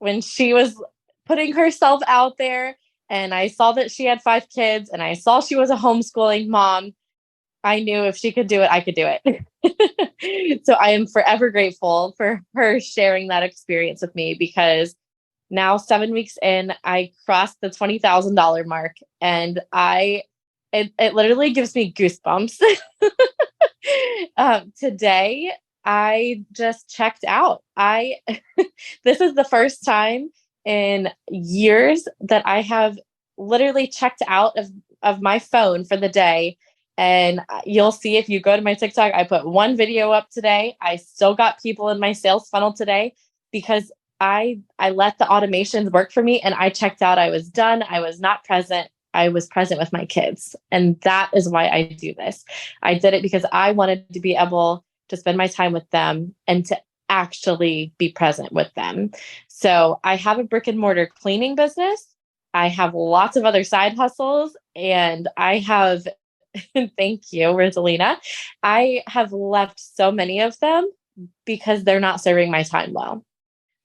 when she was putting herself out there, and I saw that she had 5 kids, and I saw she was a homeschooling mom. I knew if she could do it, I could do it. So I am forever grateful for her sharing that experience with me, because now 7 weeks in, I crossed the $20,000 mark, and it literally gives me goosebumps. Today, I just checked out. This is the first time in years that I have literally checked out of my phone for the day. And you'll see if you go to my TikTok, I put 1 video up today. I still got people in my sales funnel today because I let the automations work for me, and I checked out. I was done. I was not present. I was present with my kids. And that is why I do this. I did it because I wanted to be able to spend my time with them and to actually be present with them. So I have a brick and mortar cleaning business. I have lots of other side hustles, and I have, thank you, Rosalina. I have left so many of them because they're not serving my time well.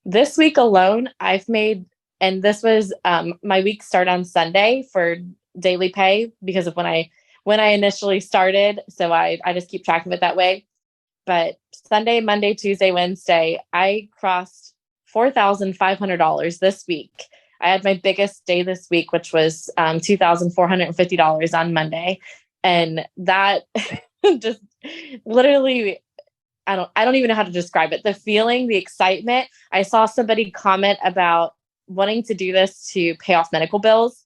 This week alone, I've made, and this was my week start on Sunday for daily pay because of when I initially started. So I just keep track of it that way. But Sunday, Monday, Tuesday, Wednesday, I crossed $4,500 this week. I had my biggest day this week, which was $2,450 on Monday. And that just literally, I don't even know how to describe it. The feeling, the excitement. I saw somebody comment about wanting to do this to pay off medical bills.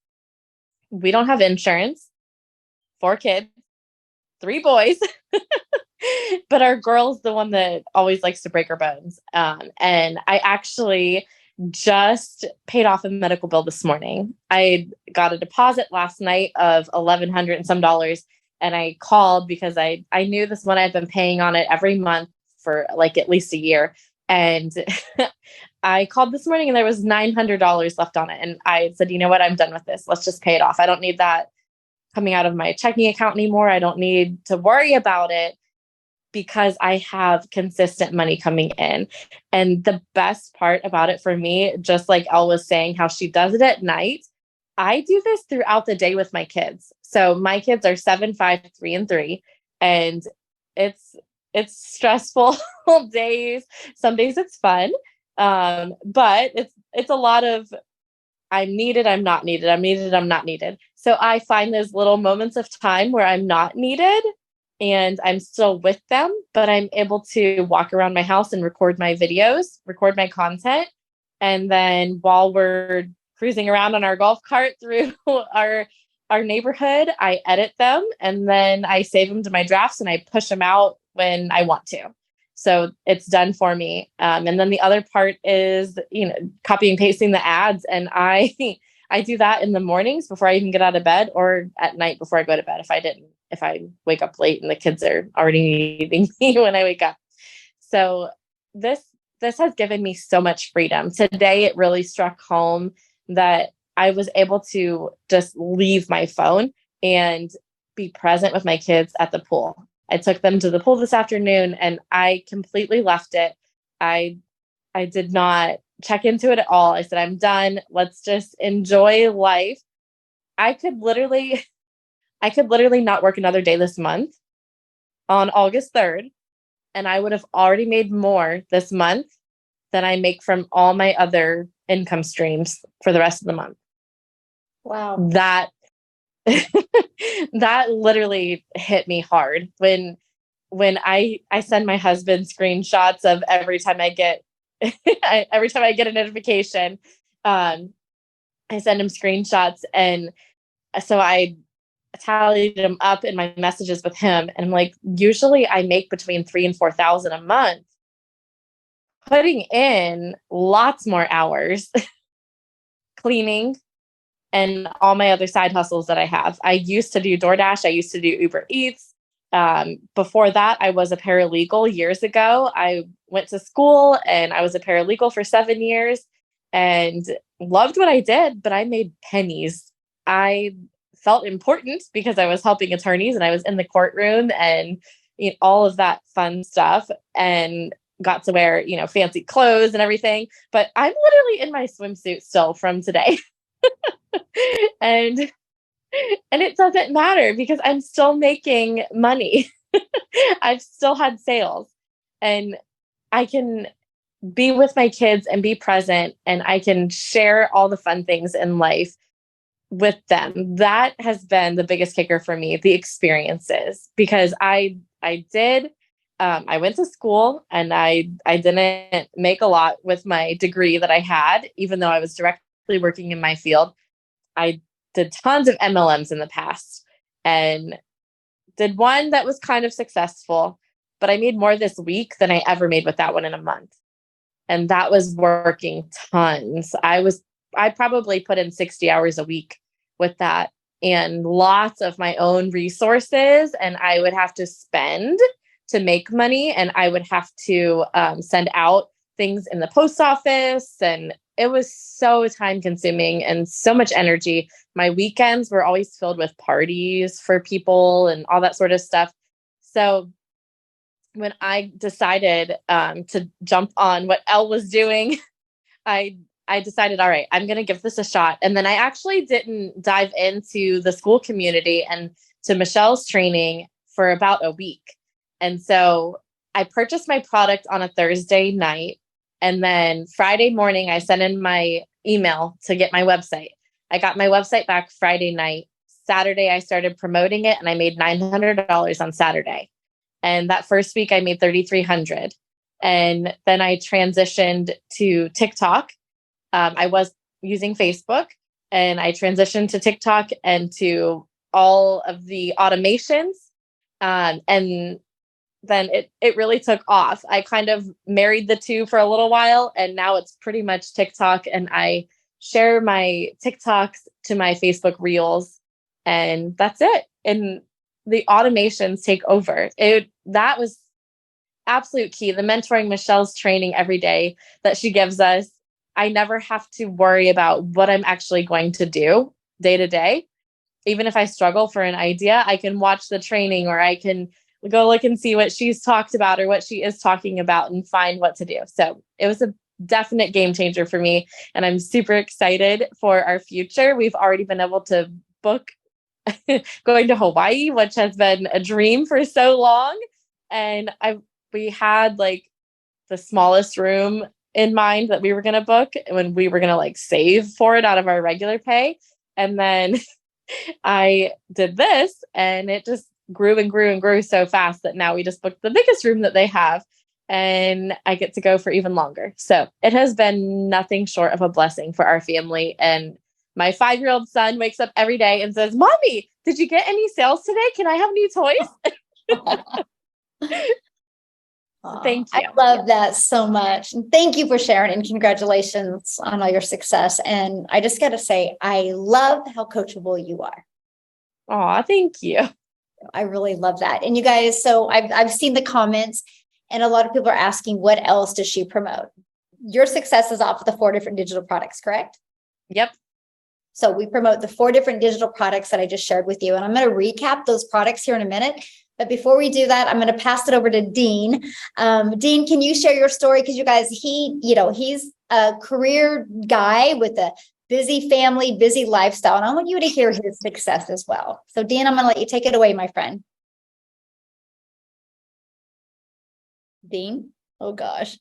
We don't have insurance. 4 kids, 3 boys. But our girl's the one that always likes to break her bones. And I actually just paid off a medical bill this morning. I got a deposit last night of $1,100 and some dollars. And I called because I knew this one I'd been paying on it every month for like at least a year. And I called this morning and there was $900 left on it. And I said, you know what? I'm done with this. Let's just pay it off. I don't need that coming out of my checking account anymore. I don't need to worry about it because I have consistent money coming in. And the best part about it for me, just like Elle was saying, how she does it at night, I do this throughout the day with my kids. So my kids are 7, 5, 3, and 3. And it's stressful days. Some days it's fun. But it's a lot of I'm needed, I'm not needed, I'm needed, I'm not needed. So I find those little moments of time where I'm not needed and I'm still with them, but I'm able to walk around my house and record my videos, record my content. And then while we're cruising around on our golf cart through our neighborhood, I edit them and then I save them to my drafts and I push them out when I want to. So it's done for me. And then the other part is, copy and pasting the ads. And I do that in the mornings before I even get out of bed or at night before I go to bed if I wake up late and the kids are already needing me when I wake up. So this has given me so much freedom. Today, it really struck home that I was able to just leave my phone and be present with my kids at the pool. I took them to the pool this afternoon and I completely left it. I did not check into it at all. I said, I'm done. Let's just enjoy life. I could literally not work another day this month on August 3rd, and I would have already made more this month than I make from all my other income streams for the rest of the month. Wow. That that literally hit me hard when I send my husband screenshots of every time I get a notification. I send him screenshots, and so I tallied them up in my messages with him. And I'm like, usually I make between 3,000 and 4,000 a month, putting in lots more hours, cleaning, and all my other side hustles that I have. I used to do DoorDash. I used to do Uber Eats. Before that, I was a paralegal years ago. I went to school and I was a paralegal for 7 years and loved what I did, but I made pennies. I felt important because I was helping attorneys and I was in the courtroom and all of that fun stuff, and got to wear, fancy clothes and everything. But I'm literally in my swimsuit still from today. and it doesn't matter because I'm still making money. I've still had sales, and I can be with my kids and be present, and I can share all the fun things in life with them. That has been the biggest kicker for me, the experiences, because I went to school and I didn't make a lot with my degree that I had, even though I was directly working in my field. I did tons of MLMs in the past and did one that was kind of successful, but I made more this week than I ever made with that one in a month. And that was working tons. I probably put in 60 hours a week with that and lots of my own resources. And I would have to spend to make money, and I would have to send out things in the post office. And it was so time consuming and so much energy. My weekends were always filled with parties for people and all that sort of stuff. So when I decided to jump on what Elle was doing, I decided, all right, I'm going to give this a shot. And then I actually didn't dive into the school community and to Michelle's training for about a week. And so I purchased my product on a Thursday night. And then Friday morning, I sent in my email to get my website. I got my website back Friday night. Saturday, I started promoting it and I made $900 on Saturday. And that first week I made $3,300. And then I transitioned to TikTok. I was using Facebook and I transitioned to TikTok and to all of the automations. And then it really took off. I kind of married the two for a little while, and now it's pretty much TikTok, and I share my TikToks to my Facebook Reels, and that's it. And the automations take over. That was absolute key. The mentoring Michelle's training every day that she gives us, I never have to worry about what I'm actually going to do day to day. Even if I struggle for an idea, I can watch the training, or I can go look and see what she's talked about or what she is talking about and find what to do. So it was a definite game changer for me. And I'm super excited for our future. We've already been able to book going to Hawaii, which has been a dream for so long. And we had like the smallest room in mind that we were going to book when we were going to save for it out of our regular pay. And then I did this, and it just grew and grew and grew so fast that now we just booked the biggest room that they have, and I get to go for even longer. So it has been nothing short of a blessing for our family. And my 5-year-old son wakes up every day and says, "Mommy, did you get any sales today? Can I have new toys?" Thank you. I love that so much. And thank you for sharing, and congratulations on all your success. And I just got to say, I love how coachable you are. Oh, thank you. I really love that. And you guys, so I've seen the comments, And a lot of people are asking, what else does she promote? Your success is off of the 4 different digital products, correct? Yep. So we promote the 4 different digital products that I just shared with you. And I'm going to recap those products here in a minute. But before we do that, I'm going to pass it over to Dean. Dean, can you share your story? Because you guys, he's a career guy with a busy family, busy lifestyle. And I want you to hear his success as well. So Dean, I'm going to let you take it away, my friend. Dean? Oh gosh.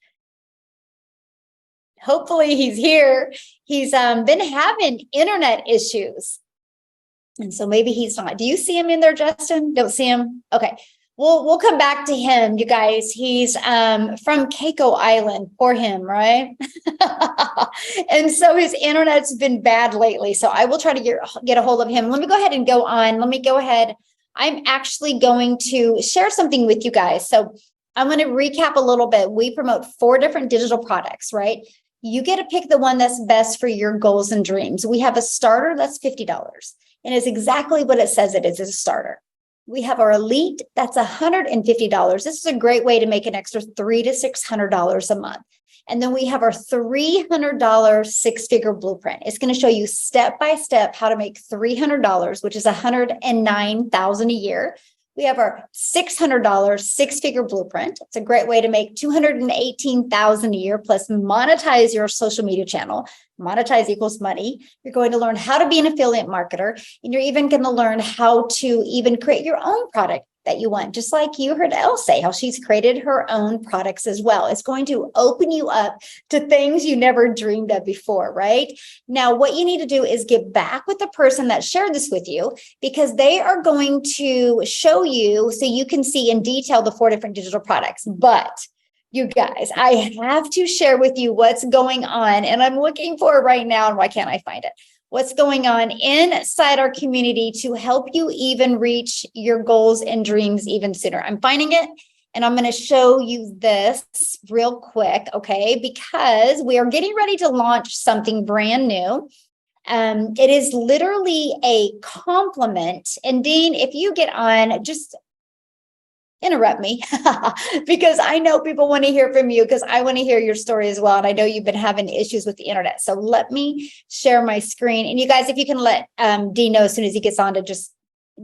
Hopefully he's here. He's been having internet issues. And so maybe he's not. Do you see him in there, Justin? Don't see him? Okay. We'll come back to him, you guys. He's from Keiko Island. Poor him, right? And so his internet's been bad lately. So I will try to get a hold of him. Let me go ahead and go on. Let me go ahead. I'm actually going to share something with you guys. So I'm going to recap a little bit. We promote 4 different digital products, right? You get to pick the one that's best for your goals and dreams. We have a starter that's $50, and it's exactly what it says it is, a starter. We have our elite that's $150. This is a great way to make an extra $300 to $600 a month. And then we have our $300 6-figure blueprint. It's going to show you step by step how to make $300, which is $109,000 a year. We have our $600 6-figure blueprint. It's a great way to make $218,000 a year, plus monetize your social media channel. Monetize equals money. You're going to learn how to be an affiliate marketer, and you're even going to learn how to even create your own product that you want, just like you heard Elle say, how she's created her own products as well. It's going to open you up to things you never dreamed of before, right? Now, what you need to do is get back with the person that shared this with you, because they are going to show you so you can see in detail the 4 different digital products. But you guys, I have to share with you what's going on, and I'm looking for it right now. And why can't I find it? What's going on inside our community to help you even reach your goals and dreams even sooner. I'm finding it, and I'm going to show you this real quick, okay? Because we are getting ready to launch something brand new. It is literally a complement. And Dean, if you get on, just interrupt me because I know people want to hear from you, because I want to hear your story as well. And I know you've been having issues with the internet. So let me share my screen. And you guys, if you can let Dean know as soon as he gets on to just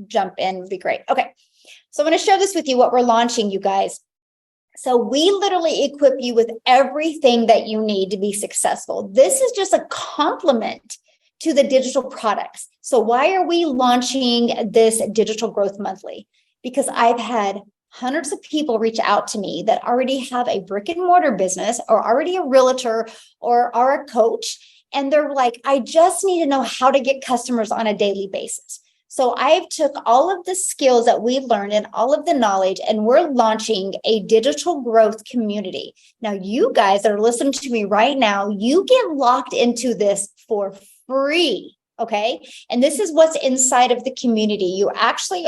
jump in, would be great. Okay. So I'm going to share this with you, what we're launching, you guys. So we literally equip you with everything that you need to be successful. This is just a complement to the digital products. So why are we launching this Digital Growth Monthly? Because I've had hundreds of people reach out to me that already have a brick and mortar business, or already a realtor, or are a coach. And they're like, I just need to know how to get customers on a daily basis. So I've took all of the skills that we've learned and all of the knowledge, and we're launching a digital growth community. Now, you guys that are listening to me right now, you get locked into this for free. Okay. And this is what's inside of the community. You actually,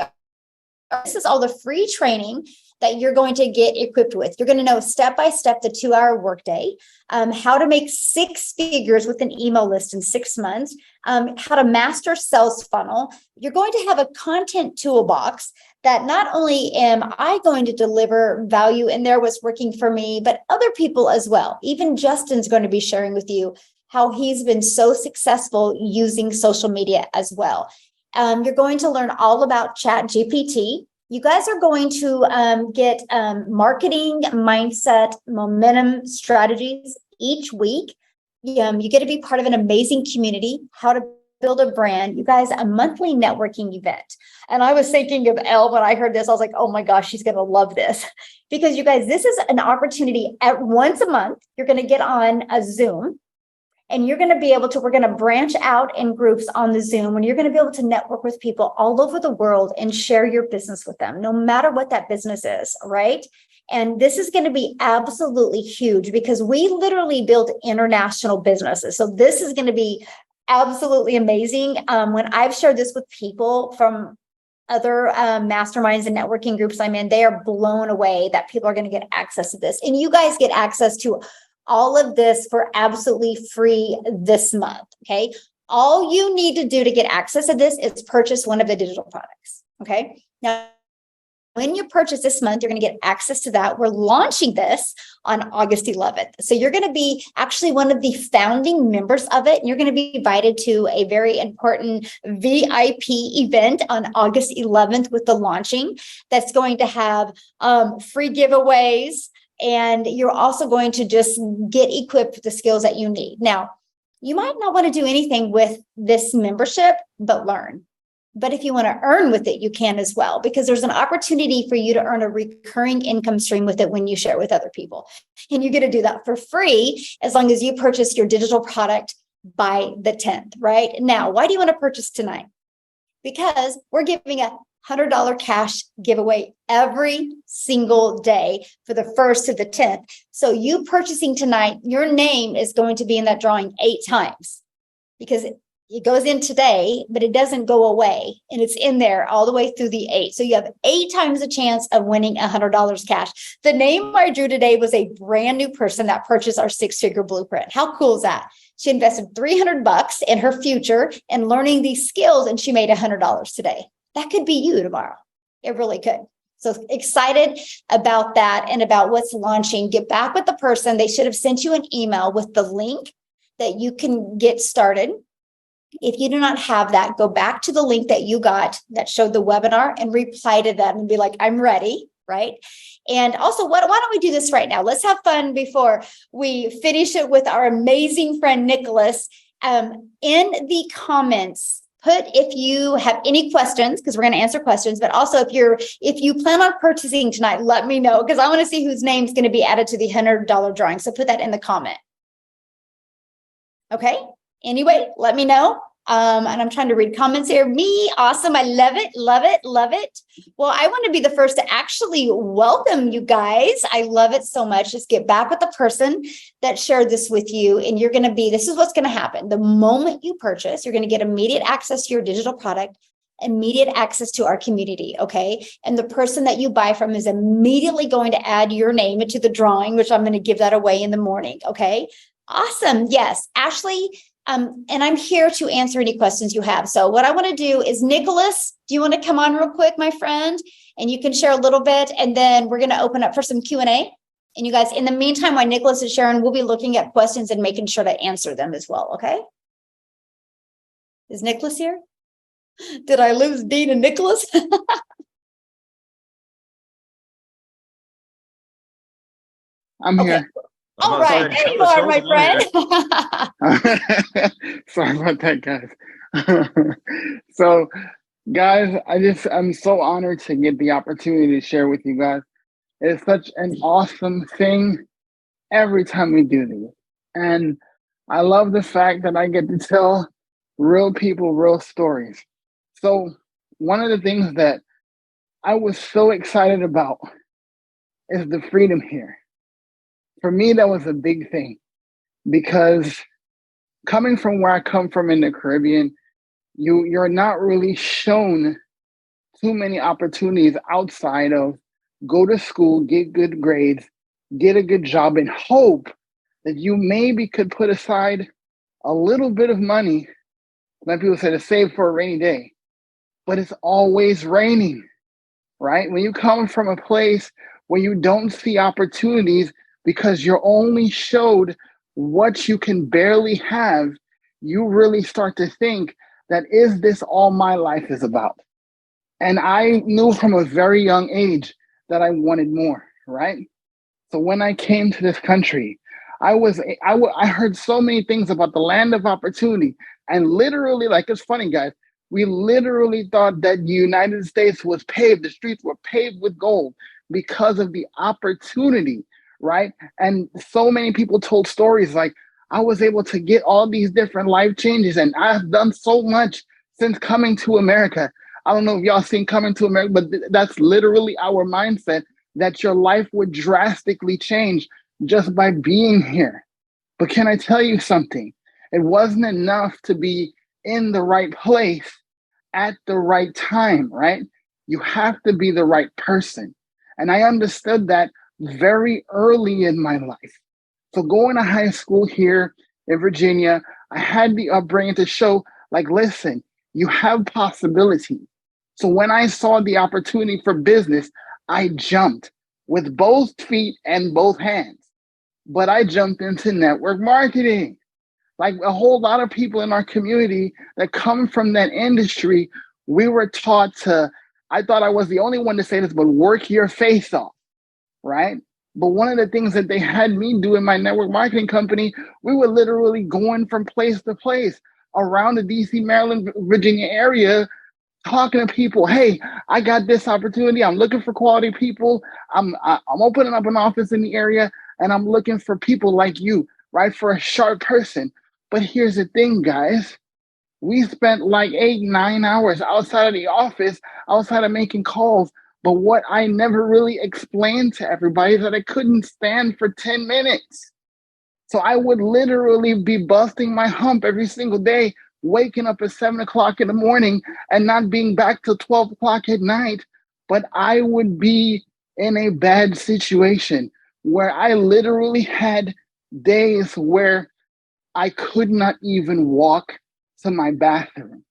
this is all the free training that you're going to get equipped with. You're going to know step by step the 2-hour workday, how to make 6 figures with an email list in 6 months, how to master sales funnel. You're going to have a content toolbox that not only am I going to deliver value in there, what's working for me, but other people as well. Even Justin's going to be sharing with you how he's been so successful using social media as well. You're going to learn all about ChatGPT. You guys are going to get marketing mindset, momentum strategies each week. You get to be part of an amazing community, how to build a brand. You guys, a monthly networking event. And I was thinking of Elle when I heard this. I was like, oh my gosh, she's going to love this. Because you guys, this is an opportunity at once a month. You're going to get on a Zoom. And you're going to be able to, we're going to branch out in groups on the Zoom, and you're going to be able to network with people all over the world and share your business with them, no matter what that business is, right? And this is going to be absolutely huge, because we literally build international businesses. So this is going to be absolutely amazing. When I've shared this with people from other masterminds and networking groups I'm in, they are blown away that people are going to get access to this. And you guys get access to all of this for absolutely free this month, okay? All you need to do to get access to this is purchase one of the digital products, okay? Now, when you purchase this month, you're going to get access to that. We're launching this on August 11th. So you're going to be actually one of the founding members of it. And you're going to be invited to a very important VIP event on August 11th with the launching that's going to have free giveaways. And you're also going to just get equipped with the skills that you need. Now, you might not want to do anything with this membership, but learn. But if you want to earn with it, you can as well, because there's an opportunity for you to earn a recurring income stream with it when you share with other people. And you get to do that for free as long as you purchase your digital product by the 10th, right? Now, why do you want to purchase tonight? Because we're giving a $100 cash giveaway every single day for the 1st to the 10th. So you purchasing tonight, your name is going to be in that drawing 8 times because it goes in today, but it doesn't go away. And it's in there all the way through the 8. So you have 8 times the chance of winning $100 cash. The name I drew today was a brand new person that purchased our 6-figure blueprint. How cool is that? She invested $300 in her future and learning these skills, and she made $100 today. That could be you tomorrow. It really could. So excited about that and about what's launching. Get back with the person. They should have sent you an email with the link that you can get started. If you do not have that, go back to the link that you got that showed the webinar and reply to that and be like, I'm ready, right? And also, why don't we do this right now? Let's have fun before we finish it with our amazing friend, Nicholas. In the comments, put if you have any questions, because we're going to answer questions, but also if you plan on purchasing tonight, let me know, because I want to see whose name is going to be added to the $100 drawing. So put that in the comment. Okay. Anyway, let me know. And I'm trying to read comments here. Me, awesome. I love it, love it, love it. Well, I want to be the first to actually welcome you guys. I love it so much. Just get back with the person that shared this with you. And you're going to be, this is what's going to happen. The moment you purchase, you're going to get immediate access to your digital product, immediate access to our community. Okay. And the person that you buy from is immediately going to add your name into the drawing, which I'm going to give that away in the morning. Okay. Awesome. Yes. Ashley. And I'm here to answer any questions you have. So what I want to do is, Nicholas, do you want to come on real quick, my friend? And you can share a little bit, and then we're going to open up for some Q&A. And you guys, in the meantime, while Nicholas is sharing, we'll be looking at questions and making sure to answer them as well. Okay. Is Nicholas here? Did I lose Dean and Nicholas? I'm here. All right, there you are, my friend. Sorry about that, guys. So, guys, I'm so honored to get the opportunity to share with you guys. It's such an awesome thing every time we do this. And I love the fact that I get to tell real people, real stories. So one of the things that I was so excited about is the freedom here. For me, that was a big thing, because coming from where I come from in the Caribbean, you're not really shown too many opportunities outside of go to school, get good grades, get a good job, and hope that you maybe could put aside a little bit of money, like people say, to save for a rainy day. But it's always raining, right? When you come from a place where you don't see opportunities because you're only showed what you can barely have, you really start to think that, is this all my life is about? And I knew from a very young age that I wanted more, right? So when I came to this country, I heard so many things about the land of opportunity. And literally, like, it's funny, guys, we literally thought that the United States was paved, the streets were paved with gold because of the opportunity, right? And so many people told stories like, I was able to get all these different life changes, and I've done so much since coming to America. I don't know if y'all seen Coming to America, but that's literally our mindset, that your life would drastically change just by being here. But can I tell you something? It wasn't enough to be in the right place at the right time, right? You have to be the right person. And I understood that very early in my life. So going to high school here in Virginia, I had the upbringing to show, like, listen, you have possibility. So when I saw the opportunity for business, I jumped with both feet and both hands, but I jumped into network marketing. Like a whole lot of people in our community that come from that industry, we were taught to, I thought I was the only one to say this, but work your face off, right? But one of the things that they had me do in my network marketing company, we were literally going from place to place around the DC, Maryland, Virginia area, talking to people. Hey, I got this opportunity. I'm looking for quality people. I'm opening up an office in the area, and I'm looking for people like you, right? For a sharp person. But here's the thing, guys. We spent like 8-9 hours outside of the office, outside of making calls. But what I never really explained to everybody is that I couldn't stand for 10 minutes. So I would literally be busting my hump every single day, waking up at 7 o'clock in the morning and not being back till 12 o'clock at night. But I would be in a bad situation where I literally had days where I could not even walk to my bathroom.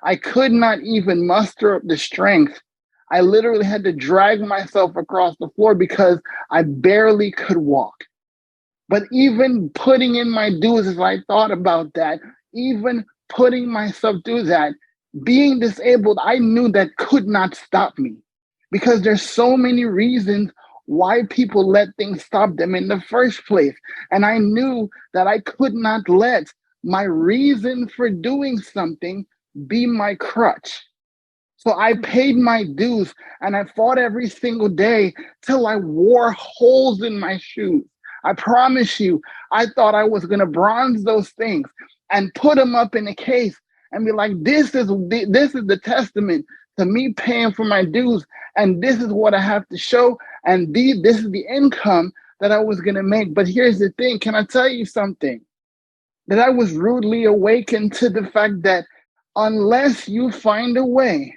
I could not even muster up the strength. I literally had to drag myself across the floor because I barely could walk. But even putting in my dues, as I thought about that, even putting myself through that, being disabled, I knew that could not stop me because there's so many reasons why people let things stop them in the first place. And I knew that I could not let my reason for doing something be my crutch. So I paid my dues and I fought every single day till I wore holes in my shoes. I promise you, I thought I was going to bronze those things and put them up in a case and be like, this is the testament to me paying for my dues. And this is what I have to show. And this is the income that I was going to make. But here's the thing. Can I tell you something? That I was rudely awakened to the fact that unless you find a way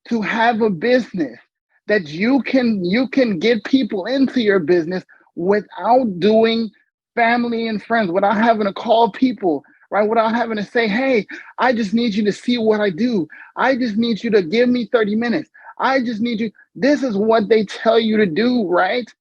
to have a business that you can get people into your business without doing family and friends, without having to call people, right? Without having to say, hey, I just need you to see what I do. I just need you to give me 30 minutes. I just need you. This is what they tell you to do, right?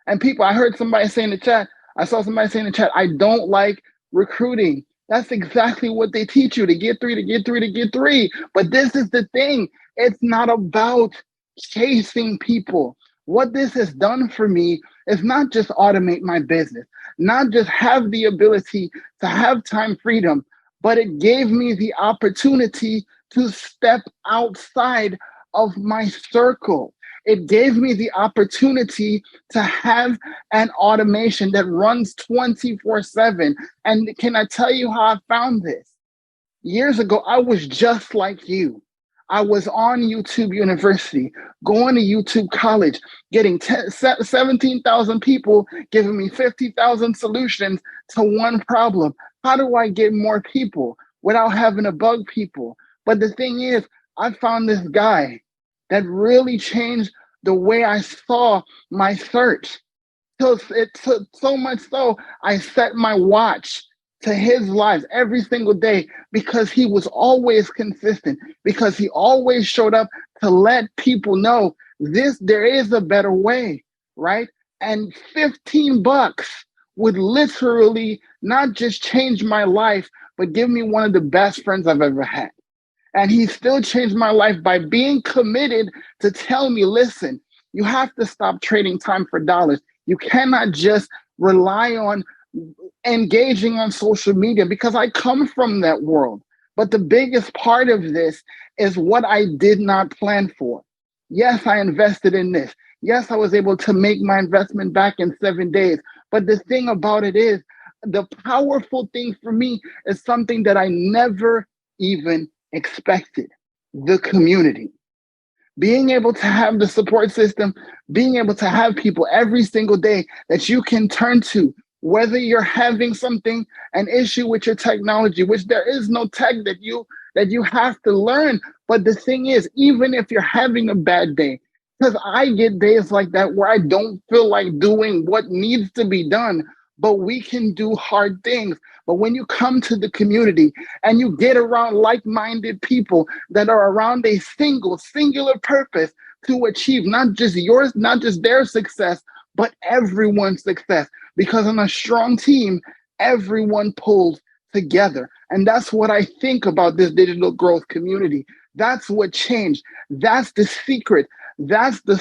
And people, I heard somebody say in the chat, I saw somebody say in the chat, I don't like recruiting. That's exactly what they teach you, to get three. But this is the thing. It's not about chasing people. What this has done for me is not just automate my business, not just have the ability to have time freedom, but it gave me the opportunity to step outside of my circle. It gave me the opportunity to have an automation that runs 24/7. And can I tell you how I found this? Years ago, I was just like you. I was on YouTube University, going to YouTube College, getting 17,000 people giving me 50,000 solutions to one problem. How do I get more people without having to bug people? But the thing is, I found this guy that really changed the way I saw my search. So it took so much so I set my watch to his lives every single day because he was always consistent, because he always showed up to let people know there is a better way, right? And $15 would literally not just change my life, but give me one of the best friends I've ever had. And he still changed my life by being committed to tell me, listen, you have to stop trading time for dollars. You cannot just rely on engaging on social media because I come from that world. But the biggest part of this is what I did not plan for. Yes, I invested in this. Yes, I was able to make my investment back in 7 days. But the thing about it is, the powerful thing for me is something that I never even expected: the community. Being able to have the support system, being able to have people every single day that you can turn to, whether you're having an issue with your technology, which there is no tech that you have to learn. But the thing is, even if you're having a bad day, because I get days like that where I don't feel like doing what needs to be done, but we can do hard things. But when you come to the community and you get around like-minded people that are around a singular purpose to achieve not just yours, not just their success, but everyone's success. Because on a strong team, everyone pulls together. And that's what I think about this digital growth community. That's what changed. That's the secret. That's the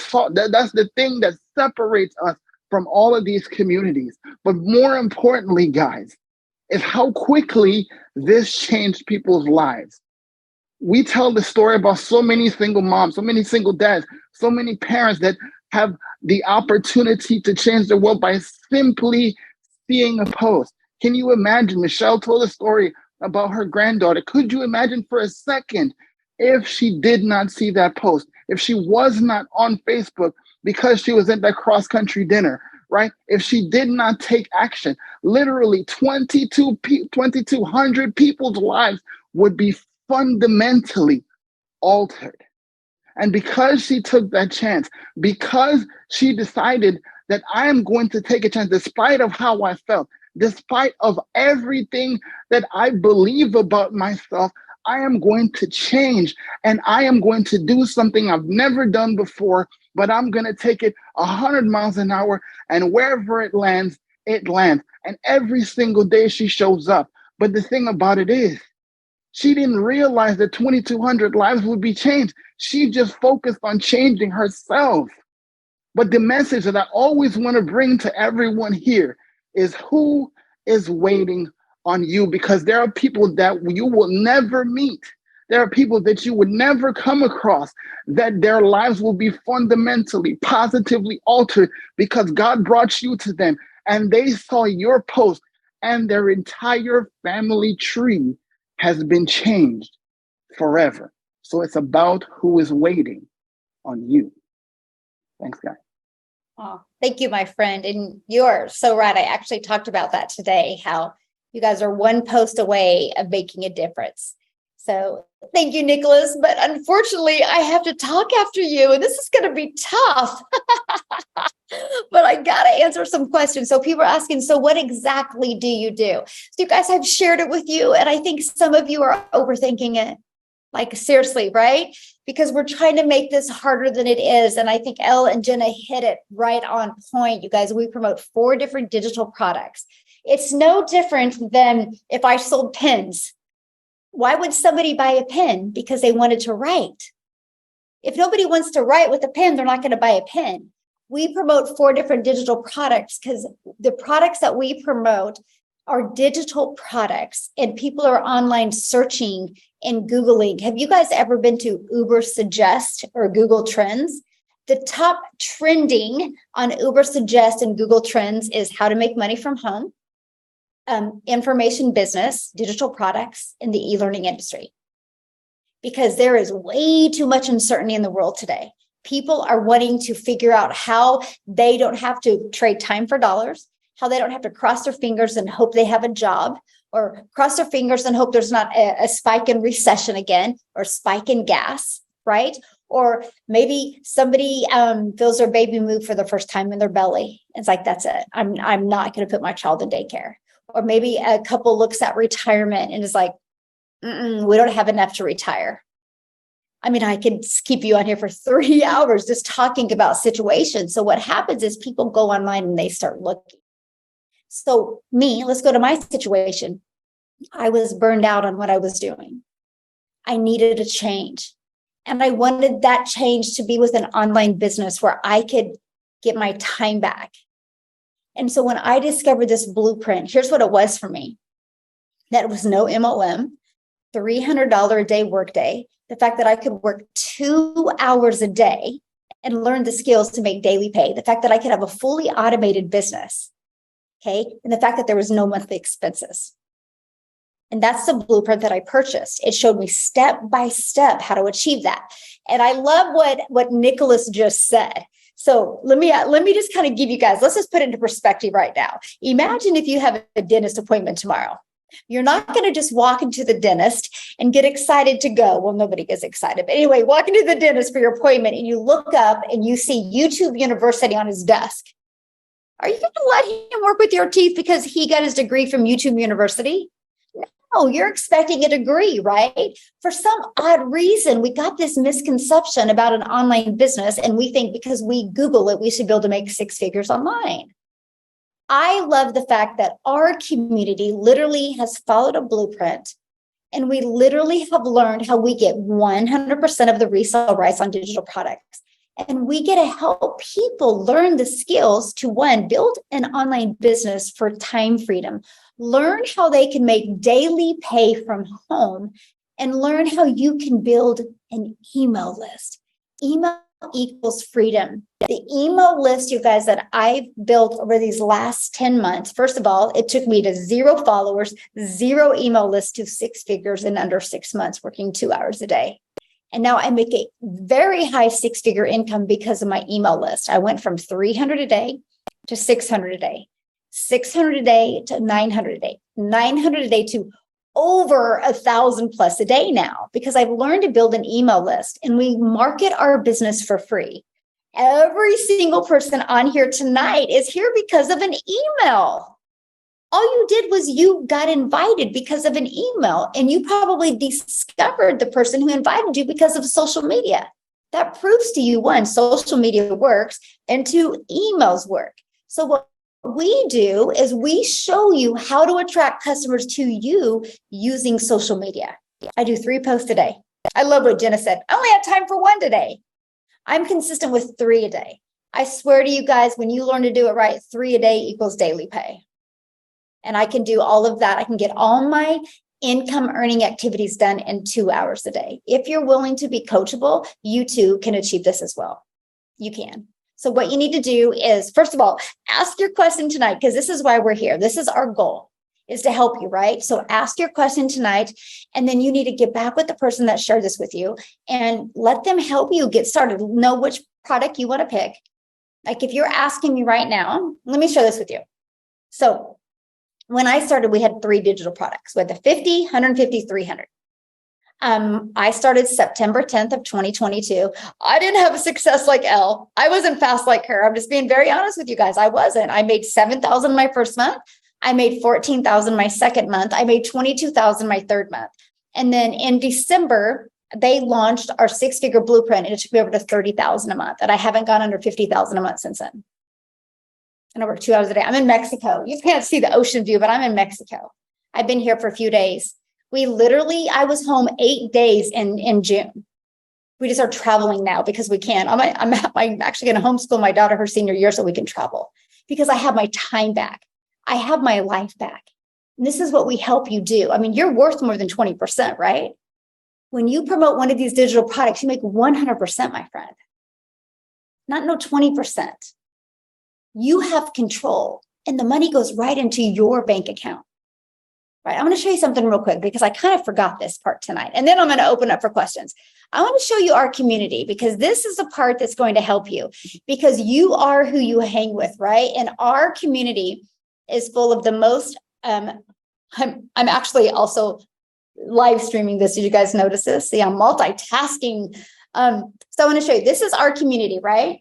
that's the thing that separates us from all of these communities. But more importantly, guys, is how quickly this changed people's lives. We tell the story about so many single moms, so many single dads, so many parents that have the opportunity to change the world by simply seeing a post. Can you imagine? Michelle told a story about her granddaughter. Could you imagine for a second if she did not see that post, if she was not on Facebook because she was at that cross-country dinner, right? If she did not take action, literally 2,200 people's lives would be fundamentally altered. And because she took that chance, because she decided that I am going to take a chance, despite of how I felt, despite of everything that I believe about myself, I am going to change and I am going to do something I've never done before, but I'm going to take it 100 miles an hour, and wherever it lands, it lands. And every single day she shows up. But the thing about it is, she didn't realize that 2,200 lives would be changed. She just focused on changing herself. But the message that I always want to bring to everyone here is who is waiting on you, because there are people that you will never meet. There are people that you would never come across, that their lives will be fundamentally, positively altered because God brought you to them and they saw your post and their entire family tree has been changed forever. So it's about who is waiting on you. Thanks, guys. Oh, thank you, my friend. And you're so right. I actually talked about that today, how you guys are one post away of making a difference. So thank you, Nicholas. But unfortunately, I have to talk after you, and this is going to be tough. But I got to answer some questions. So people are asking, so what exactly do you do? So you guys, I've shared it with you, and I think some of you are overthinking it. Like, seriously, right? Because we're trying to make this harder than it is. And I think Elle and Jenna hit it right on point. You guys, we promote 4 different digital products. It's no different than if I sold pens. Why would somebody buy a pen? Because they wanted to write. If nobody wants to write with a pen, they're not going to buy a pen. We promote 4 different digital products because the products that we promote are digital products, and people are online searching and Googling. Have you guys ever been to Uber Suggest or Google Trends? The top trending on Uber Suggest and Google Trends is how to make money from home, information business, digital products, in the e-learning industry. Because there is way too much uncertainty in the world today. People are wanting to figure out how they don't have to trade time for dollars, how they don't have to cross their fingers and hope they have a job, or cross their fingers and hope there's not a spike in recession again, or spike in gas, right? Or maybe somebody feels their baby move for the first time in their belly. It's like, that's it. I'm not going to put my child in daycare. Or maybe a couple looks at retirement and is like, we don't have enough to retire. I mean, I could keep you on here for 3 hours just talking about situations. So what happens is people go online and they start looking. So let's go to my situation. I was burned out on what I was doing. I needed a change. And I wanted that change to be with an online business where I could get my time back. And so when I discovered this blueprint, here's what it was for me. That was no MLM, $300 a day workday, the fact that I could work 2 hours a day and learn the skills to make daily pay, the fact that I could have a fully automated business, okay, and the fact that there was no monthly expenses. And that's the blueprint that I purchased. It showed me step by step how to achieve that. And I love what Nicholas just said. So let me just kind of give you guys, let's just put it into perspective right now. Imagine if you have a dentist appointment tomorrow. You're not going to just walk into the dentist and get excited to go. Well, nobody gets excited. But anyway, walk into the dentist for your appointment and you look up and you see YouTube University on his desk. Are you going to let him work with your teeth because he got his degree from YouTube University? No, you're expecting a degree, right? For some odd reason, we got this misconception about an online business, and we think because we Google it, we should be able to make six figures online. I love the fact that our community literally has followed a blueprint, and we literally have learned how we get 100% of the resale rights on digital products. And we get to help people learn the skills to, one, build an online business for time freedom, learn how they can make daily pay from home, and learn how you can build an email list. Email equals freedom. The email list, you guys, that I've built over these last 10 months, first of all, it took me to 0 followers, 0 email list to 6 figures in under 6 months, working 2 hours a day. And now I make a very high 6-figure income because of my email list. I went from 300 a day to 600 a day, 600 a day to 900 a day, 900 a day to over 1,000 plus a day now, because I've learned to build an email list, and we market our business for free. Every single person on here tonight is here because of an email. All you did was you got invited because of an email, and you probably discovered the person who invited you because of social media. That proves to you, one, social media works, and two, emails work. So what we do is we show you how to attract customers to you using social media. I do 3 posts a day. I love what Jenna said. I only have time for 1 today. I'm consistent with 3 a day. I swear to you guys, when you learn to do it right, 3 a day equals daily pay. And I can do all of that. I can get all my income earning activities done in 2 hours a day. If you're willing to be coachable, you too can achieve this as well. You can. So what you need to do is, first of all, ask your question tonight, because this is why we're here. This is our goal, is to help you, right? So ask your question tonight, and then you need to get back with the person that shared this with you and let them help you get started. Know which product you want to pick. Like if you're asking me right now, let me share this with you. So when I started, we had 3 digital products. We had the 50, 150, 300. I started September 10th of 2022. I didn't have a success like Elle. I wasn't fast like her. I'm just being very honest with you guys. I wasn't. I made $7,000 my first month. I made $14,000 my second month. I made $22,000 my third month. And then in December, they launched our 6-figure blueprint, and it took me over to $30,000 a month. And I haven't gone under $50,000 a month since then. And I work 2 hours a day. I'm in Mexico. You can't see the ocean view, but I'm in Mexico. I've been here for a few days. I was home 8 days in June. We just are traveling now because we can. I'm actually going to homeschool my daughter her senior year so we can travel, because I have my time back. I have my life back. And this is what we help you do. I mean, you're worth more than 20%, right? When you promote one of these digital products, you make 100%, my friend. Not no 20%. You have control, and the money goes right into your bank account. Right. I'm going to show you something real quick, because I kind of forgot this part tonight. And then I'm going to open up for questions. I want to show you our community, because this is the part that's going to help you, because you are who you hang with, right? And our community is full of the most, I'm actually also live streaming this. Did you guys notice this? See, I'm multitasking. So I want to show you, this is our community, right?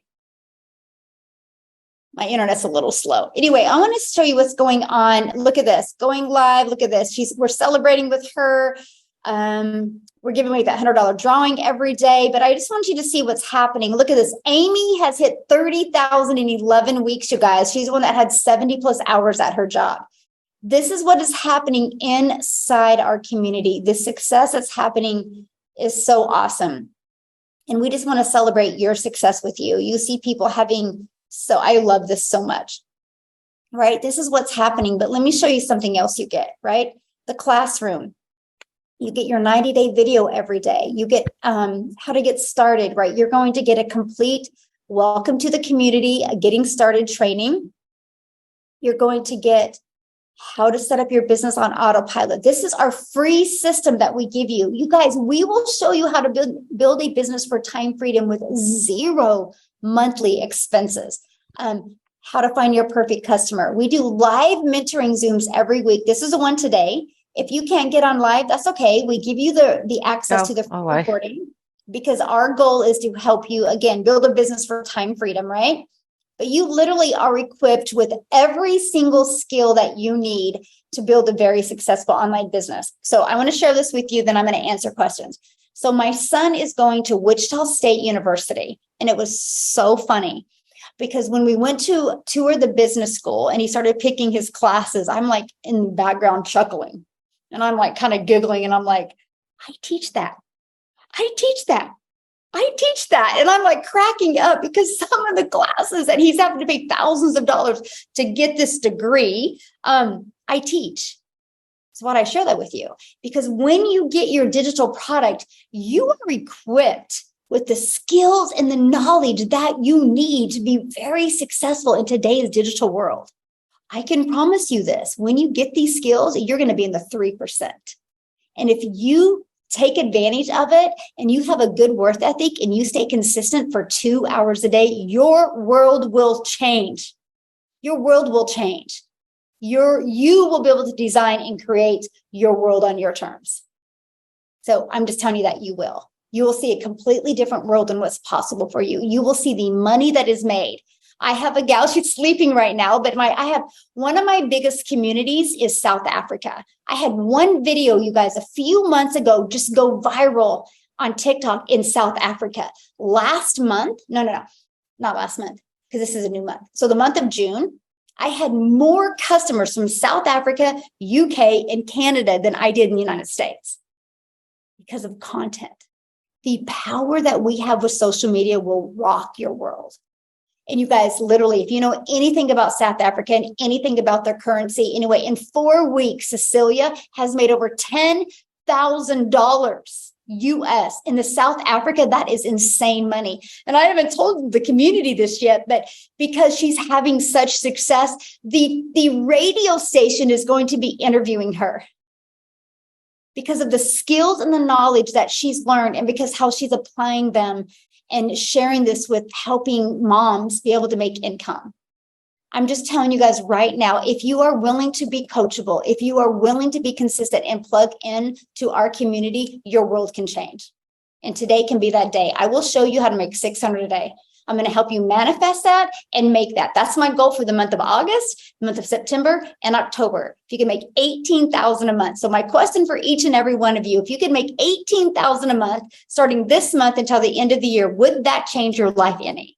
My internet's a little slow. Anyway, I want to show you what's going on. Look at this, going live. Look at this. We're celebrating with her. We're giving away that $100 drawing every day, but I just want you to see what's happening. Look at this. Amy has hit 30,000 in 11 weeks, you guys. She's the one that had 70 plus hours at her job. This is what is happening inside our community. The success that's happening is so awesome. And we just want to celebrate your success with you. You see people having, so I love this so much, right? This is what's happening, but let me show you something else you get, right? The classroom. You get your 90-day video every day. You get how to get started, right? You're going to get a complete welcome to the community, getting started training. You're going to get how to set up your business on autopilot. This is our free system that we give you. You guys, we will show you how to build a business for time freedom with 0 monthly expenses. How to find your perfect customer. We do live mentoring Zooms every week. This is the one today. If you can't get on live, that's okay. We give you the access to the recording, because our goal is to help you, again, build a business for time freedom, right? but you literally are equipped with every single skill that you need to build a very successful online business. So I want to share this with you, then I'm going to answer questions. So my son is going to Wichita State University, and it was so funny because when we went to tour the business school and he started picking his classes, I'm like in the background chuckling, and I'm like kind of giggling, and I'm like, I teach that. I teach that. I teach that. And I'm like cracking up because some of the classes that he's having to pay thousands of dollars to get this degree, I teach. So why I share that with you? Because when you get your digital product, you are equipped with the skills and the knowledge that you need to be very successful in today's digital world. I can promise you this, when you get these skills, you're going to be in the 3%. And if you take advantage of it and you have a good work ethic and you stay consistent for 2 hours a day, your world will change. Your world will change. You will be able to design and create your world on your terms. So I'm just telling you that you will. You will see a completely different world than what's possible for you. You will see the money that is made. I have a gal, she's sleeping right now, but I have one of my biggest communities is South Africa. I had one video, you guys, a few months ago, just go viral on TikTok in South Africa. Last month, no, not last month, because this is a new month. So the month of June, I had more customers from South Africa, UK, and Canada than I did in the United States because of content. The power that we have with social media will rock your world. And you guys, literally, if you know anything about South Africa and anything about their currency, anyway, in 4 weeks, Cecilia has made over $10,000 US in the South Africa. That is insane money. And I haven't told the community this yet, but because she's having such success, the radio station is going to be interviewing her because of the skills and the knowledge that she's learned and because how she's applying them and sharing this with helping moms be able to make income. I'm just telling you guys right now, if you are willing to be coachable, if you are willing to be consistent and plug in to our community, your world can change. And today can be that day. I will show you how to make 600 a day. I'm going to help you manifest that and make that. That's my goal for the month of August, the month of September, and October. If you can make 18,000 a month. So my question for each and every one of you, if you could make 18,000 a month, starting this month until the end of the year, would that change your life any?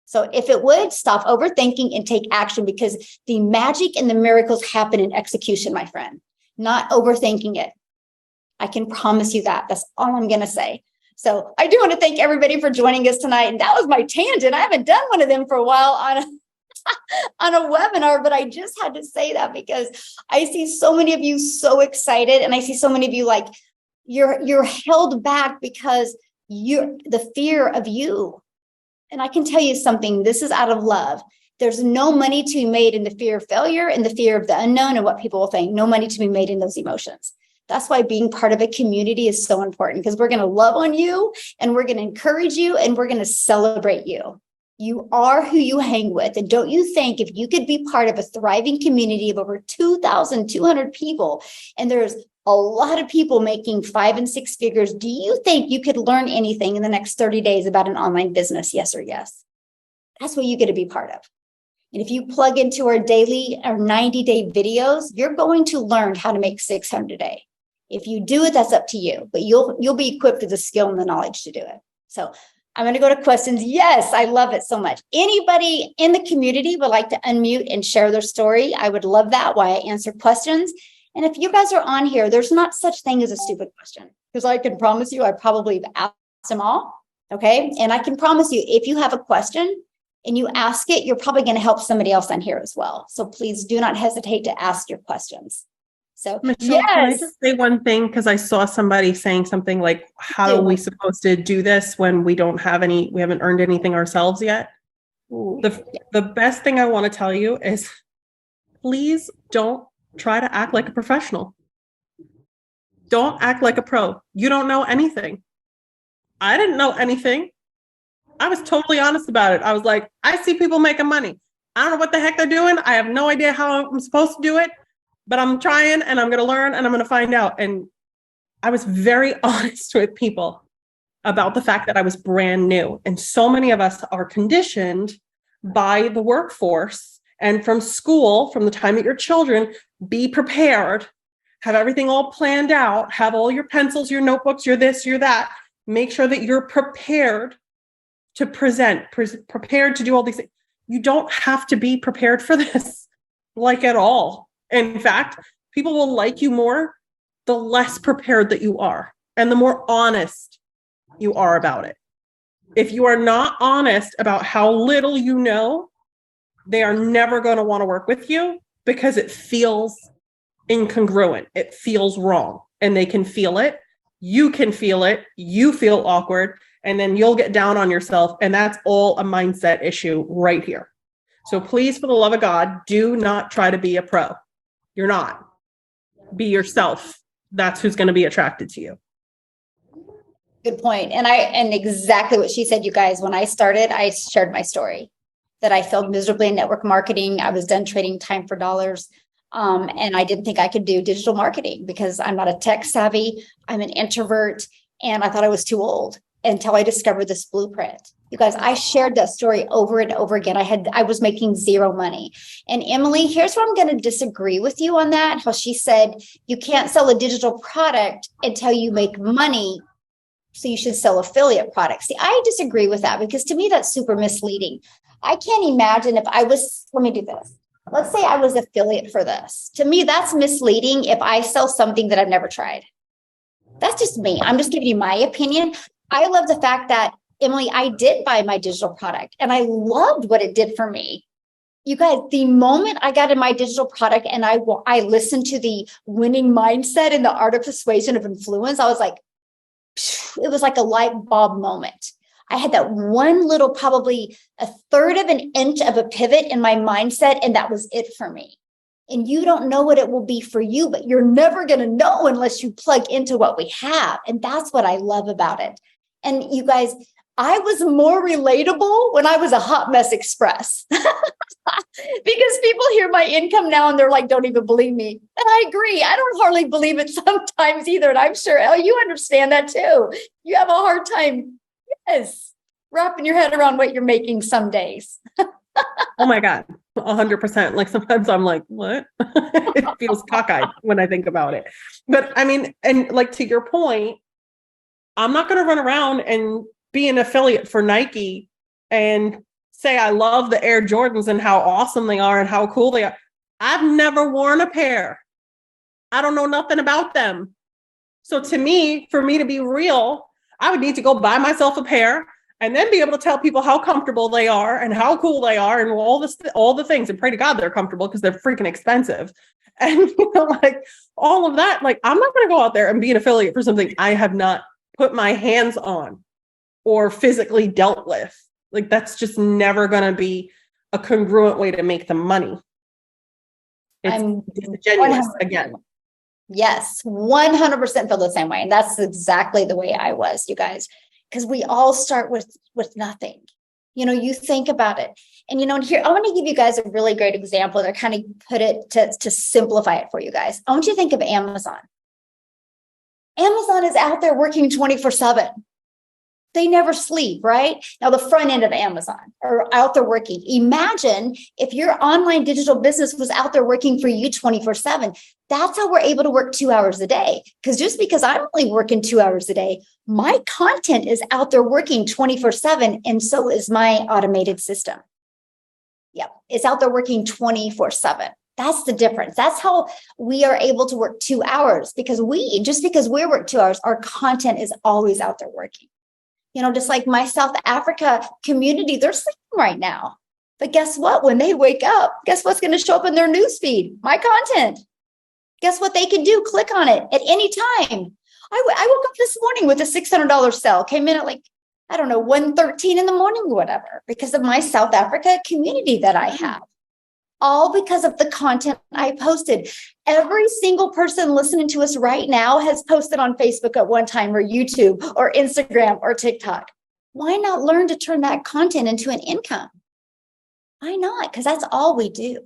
So if it would, stop overthinking and take action, because the magic and the miracles happen in execution, my friend, not overthinking it. I can promise you that. That's all I'm going to say. So I do want to thank everybody for joining us tonight. And that was my tangent. I haven't done one of them for a while on a webinar, but I just had to say that because I see so many of you so excited. And I see so many of you like you're held back because you're the fear of you. And I can tell you something, this is out of love. There's no money to be made in the fear of failure and the fear of the unknown and what people will think. No money to be made in those emotions. That's why being part of a community is so important, because we're going to love on you and we're going to encourage you and we're going to celebrate you. You are who you hang with. And don't you think if you could be part of a thriving community of over 2,200 people, and there's a lot of people making 5 and 6 figures, do you think you could learn anything in the next 30 days about an online business? Yes or yes? That's what you get to be part of. And if you plug into our daily or 90-day videos, you're going to learn how to make 600 a day. If you do it, that's up to you, but you'll be equipped with the skill and the knowledge to do it. So I'm going to go to questions. Yes, I love it so much. Anybody in the community would like to unmute and share their story? I would love that while I answer questions. And if you guys are on here, there's not such thing as a stupid question, because I can promise you, I probably have asked them all. Okay. And I can promise you, if you have a question and you ask it, you're probably going to help somebody else on here as well. So please do not hesitate to ask your questions. So, Michelle, can I just say one thing? Because I saw somebody saying something like, how are we supposed to do this when we haven't earned anything ourselves yet? The best thing I want to tell you is, please don't try to act like a professional. Don't act like a pro. You don't know anything. I didn't know anything. I was totally honest about it. I was like, I see people making money. I don't know what the heck they're doing. I have no idea how I'm supposed to do it. But I'm trying and I'm going to learn and I'm going to find out. And I was very honest with people about the fact that I was brand new. And so many of us are conditioned by the workforce and from school, from the time that your children, be prepared, have everything all planned out, have all your pencils, your notebooks, your this, your that. Make sure that you're prepared to present, prepared to do all these things. You don't have to be prepared for this, like at all. In fact, people will like you more the less prepared that you are and the more honest you are about it. If you are not honest about how little you know, they are never going to want to work with you because it feels incongruent. It feels wrong, and they can feel it. You can feel it. You feel awkward, and then you'll get down on yourself. And that's all a mindset issue right here. So please, for the love of God, do not try to be a pro. You're not. Be yourself. That's who's going to be attracted to you. Good point. And exactly what she said, you guys, when I started, I shared my story that I failed miserably in network marketing. I was done trading time for dollars. And I didn't think I could do digital marketing because I'm not a tech savvy. I'm an introvert. And I thought I was too old until I discovered this blueprint. You guys, I shared that story over and over again. I was making zero money. And Emily, here's where I'm going to disagree with you on that. How she said, you can't sell a digital product until you make money. So you should sell affiliate products. See, I disagree with that because to me, that's super misleading. I can't imagine if I was, let me do this. Let's say I was affiliate for this. To me, that's misleading if I sell something that I've never tried. That's just me. I'm just giving you my opinion. I love the fact that, Emily, I did buy my digital product and I loved what it did for me. You guys, the moment I got in my digital product and I listened to the winning mindset and the art of persuasion of influence, I was like, it was like a light bulb moment. I had that one little, probably a third of an inch of a pivot in my mindset, and that was it for me. And you don't know what it will be for you, but you're never going to know unless you plug into what we have. And that's what I love about it. And you guys, I was more relatable when I was a hot mess express because people hear my income now and they're like, don't even believe me. And I agree. I don't hardly believe it sometimes either. And I'm sure, Elle, you understand that too. You have a hard time, yes, wrapping your head around what you're making some days. Oh my God, 100%. Like sometimes I'm like, what? It feels cockeyed when I think about it. But I mean, and like to your point, I'm not going to run around and be an affiliate for Nike and say I love the Air Jordans and how awesome they are and how cool they are. I've never worn a pair. I don't know nothing about them. So to me, for me to be real, I would need to go buy myself a pair and then be able to tell people how comfortable they are and how cool they are and all the things, and pray to God they're comfortable because they're freaking expensive. And like all of that, like I'm not going to go out there and be an affiliate for something I have not put my hands on or physically dealt with. Like that's just never going to be a congruent way to make the money. It's disingenuous again. Yes, 100% feel the same way. And that's exactly the way I was, you guys, because we all start with nothing. You think about it. And, here, I want to give you guys a really great example to kind of put it to simplify it for you guys. I want you to think of Amazon. Amazon is out there working 24/7. They never sleep, right? Now, the front end of Amazon are out there working. Imagine if your online digital business was out there working for you 24/7. That's how we're able to work 2 hours a day. Because just because I'm only working 2 hours a day, my content is out there working 24/7. And so is my automated system. Yep. It's out there working 24/7. That's the difference. That's how we are able to work 2 hours because we work 2 hours, our content is always out there working. Just like my South Africa community, they're sleeping right now. But guess what? When they wake up, guess what's going to show up in their newsfeed? My content. Guess what they can do? Click on it at any time. I woke up this morning with a $600 sale, came in at 1:13 in the morning or whatever, because of my South Africa community that I have. All because of the content I posted. Every single person listening to us right now has posted on Facebook at one time or YouTube or Instagram or TikTok. Why not learn to turn that content into an income? Why not? Because that's all we do.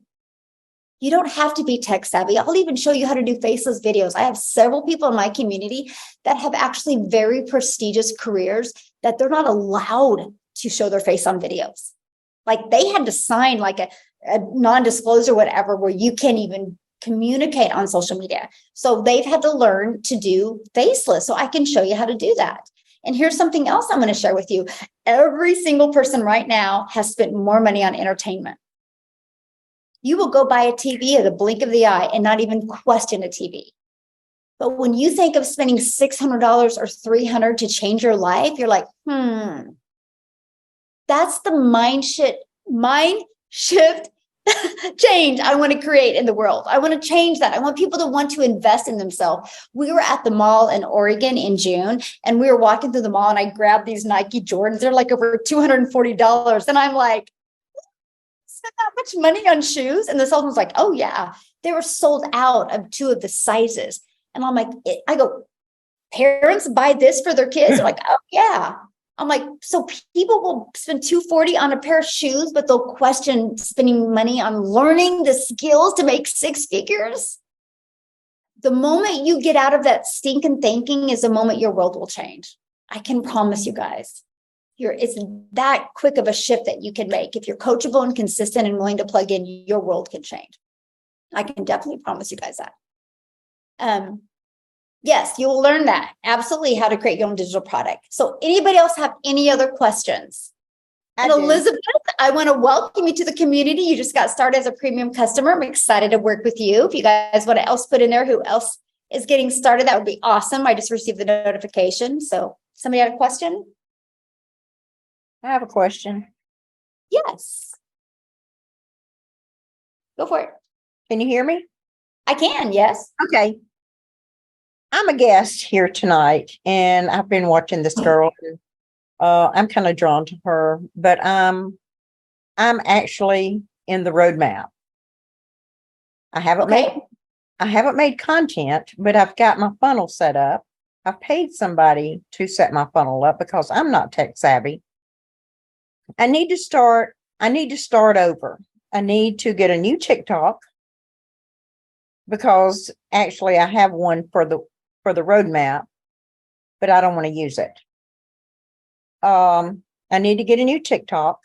You don't have to be tech savvy. I'll even show you how to do faceless videos. I have several people in my community that have actually very prestigious careers that they're not allowed to show their face on videos. Like they had to sign like a non-disclosure, whatever, where you can't even communicate on social media. So they've had to learn to do faceless. So I can show you how to do that. And here's something else I'm going to share with you. Every single person right now has spent more money on entertainment. You will go buy a TV at the blink of the eye and not even question a TV. But when you think of spending $600 or $300 to change your life, you're like, that's the mind shift change I want to create in the world. I want to change that. I want people to want to invest in themselves. We were at the mall in Oregon in June, and we were walking through the mall, and I grabbed these Nike Jordans. They're like over $240. And I'm like, spend that much money on shoes? And the salesman's like, oh yeah, they were sold out of 2 of the sizes. And I'm like, I go, parents buy this for their kids? They're like, oh yeah. I'm like, so people will spend $240 on a pair of shoes, but they'll question spending money on learning the skills to make 6 figures. The moment you get out of that stinking thinking is the moment your world will change. I can promise you guys. It's that quick of a shift that you can make. If you're coachable and consistent and willing to plug in, your world can change. I can definitely promise you guys that. Yes, you will learn that. Absolutely, how to create your own digital product. So anybody else have any other questions? And Elizabeth, I want to welcome you to the community. You just got started as a premium customer. I'm excited to work with you. If you guys want to else put in there who else is getting started, that would be awesome. I just received the notification. So somebody had a question? I have a question. Yes. Go for it. Can you hear me? I can, yes. Okay. I'm a guest here tonight, and I've been watching this girl. I'm kind of drawn to her, but I'm actually in the roadmap. I haven't made content, but I've got my funnel set up. I've paid somebody to set my funnel up because I'm not tech savvy. I need to start over. I need to get a new TikTok because actually I have one for the roadmap, but I don't want to use it. I need to get a new TikTok.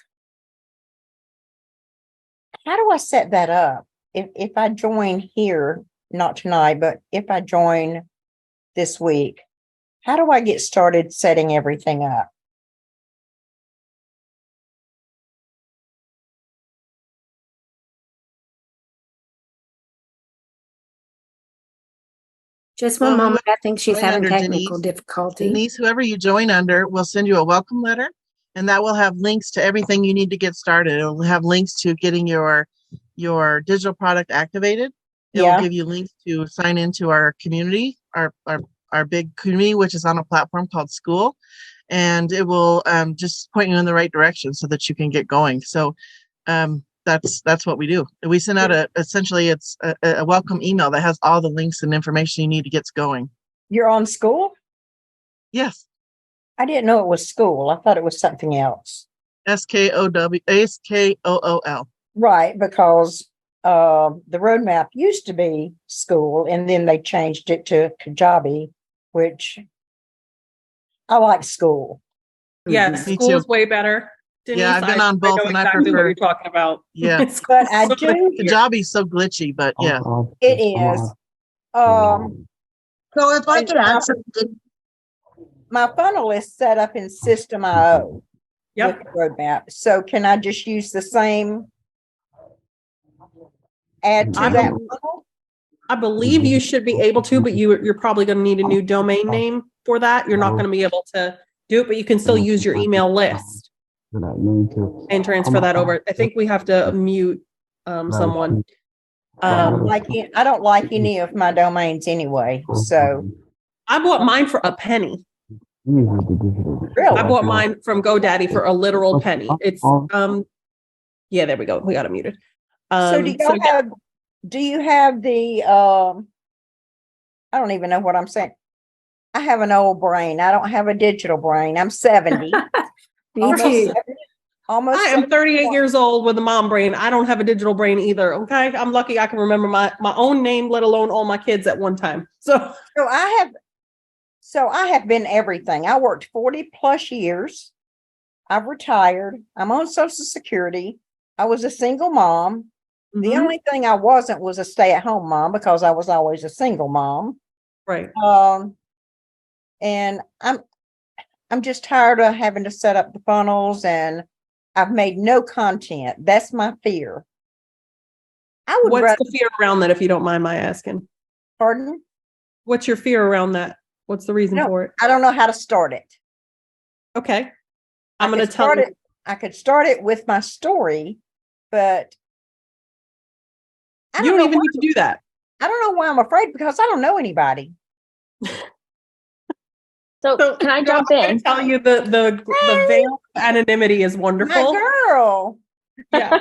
How do I set that up? If I join here, not tonight, but if I join this week, how do I get started setting everything up? Just one moment. I think she's Join having under technical difficulty. Denise, whoever you join under, will send you a welcome letter, and that will have links to everything you need to get started. It will have links to getting your digital product activated. It will give you links to sign into our community, our big community, which is on a platform called School, and it will just point you in the right direction so that you can get going. So that's what we do. We send out essentially it's a welcome email that has all the links and information you need to get going. You're on School? Yes. I didn't know it was School. I thought it was something else. SKOOL. Right, because the roadmap used to be School, and then they changed it to Kajabi, which I like School. Yeah, School is way better. Denise, I've been on both, and I prefer. What you're talking about. Yeah, but I do. Kajabi's so glitchy, but yeah, it is. So if I could ask, my funnel is set up in System.io Yep. with the roadmap. So can I just use the same? Add to that funnel? I believe you should be able to, but you're probably going to need a new domain name for that. You're not going to be able to do it, but you can still use your email list and transfer that over. I think we have to mute someone. I don't like any of my domains anyway. So I bought mine for a penny. Really? I bought mine from GoDaddy for a literal penny. It's yeah, there we go. We got it muted. So do you have the I don't even know what I'm saying. I have an old brain. I don't have a digital brain. I'm 70. Me too. I am 38 years old with a mom brain. I don't have a digital brain either. Okay. I'm lucky I can remember my own name, let alone all my kids at one time. So I have been everything. I worked 40 plus years. I've retired. I'm on Social Security. I was a single mom. The Mhm. only thing I wasn't was a stay-at-home mom because I was always a single mom. Right. And I'm just tired of having to set up the funnels, and I've made no content. That's my fear. I would What's rather, the fear around that, if you don't mind my asking? pardon? What's your fear around that? What's the reason No, for it? I don't know how to start it. Okay. I'm I going could to tell start you. it. I could start it with my story, but I You don't know even why- need to do that. I don't know why I'm afraid, because I don't know anybody. So can I jump I'm gonna in? tell you the veil of anonymity is My wonderful. girl. Yeah.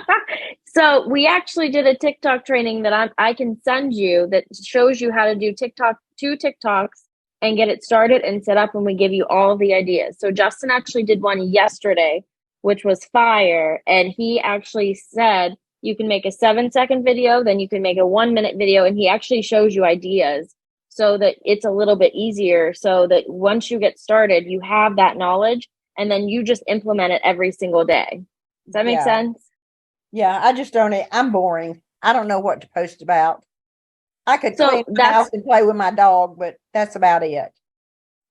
So we actually did a TikTok training that I can send you that shows you how to do two TikToks and get it started and set up, and we give you all of the ideas. So Justin actually did one yesterday, which was fire. And he actually said you can make a 7-second video, then you can make a 1-minute video, and he actually shows you ideas so that it's a little bit easier, so that once you get started, you have that knowledge and then you just implement it every single day. Does that make Yeah. sense? Yeah, I just don't. I'm boring. I don't know what to post about. I could So clean my house and play with my dog, but that's about it.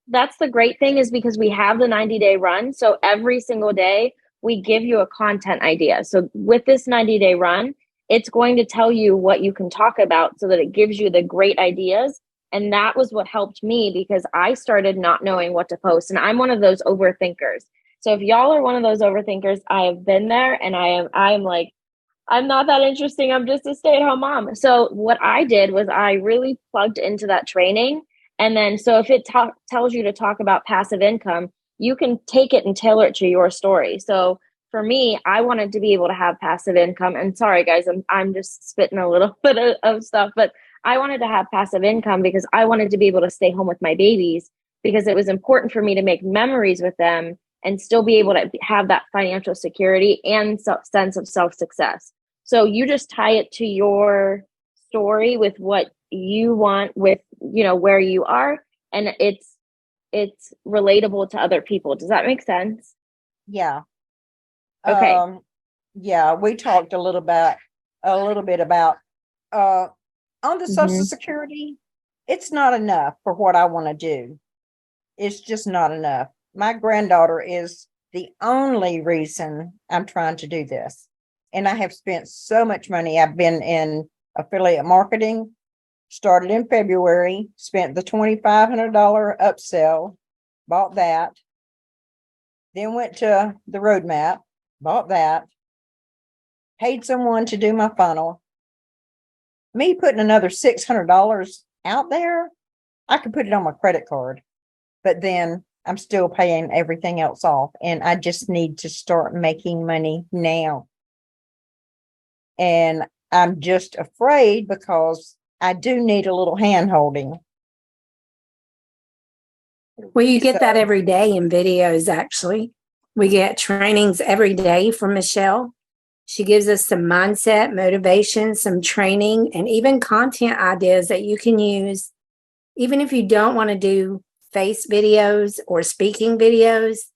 That's the great thing, is because we have the 90-day run. So every single day we give you a content idea. So with this 90-day run, it's going to tell you what you can talk about so that it gives you the great ideas. And that was what helped me, because I started not knowing what to post. And I'm one of those overthinkers. So if y'all are one of those overthinkers, I have been there, and I'm like, I'm not that interesting. I'm just a stay-at-home mom. So what I did was I really plugged into that training. And then, so if it tells you to talk about passive income, you can take it and tailor it to your story. So for me, I wanted to be able to have passive income. And sorry, guys, I'm just spitting a little bit of stuff, but I wanted to have passive income because I wanted to be able to stay home with my babies, because it was important for me to make memories with them and still be able to have that financial security and sense of self-success. So you just tie it to your story with what you want, with, where you are, and it's relatable to other people. Does that make sense? Yeah. Okay. Yeah, we talked a little bit about on the Social Security. It's not enough for what I want to do. It's just not enough. My granddaughter is the only reason I'm trying to do this. And I have spent so much money. I've been in affiliate marketing, started in February, spent the $2,500 upsell, bought that. Then went to the roadmap, bought that, paid someone to do my funnel. Me putting another $600 out there, I could put it on my credit card, but then I'm still paying everything else off. And I just need to start making money now. And I'm just afraid because I do need a little hand holding. Well, you get that So- every day in videos, actually. We get trainings every day from Michelle. She gives us some mindset, motivation, some training, and even content ideas that you can use. Even if you don't want to do face videos or speaking videos,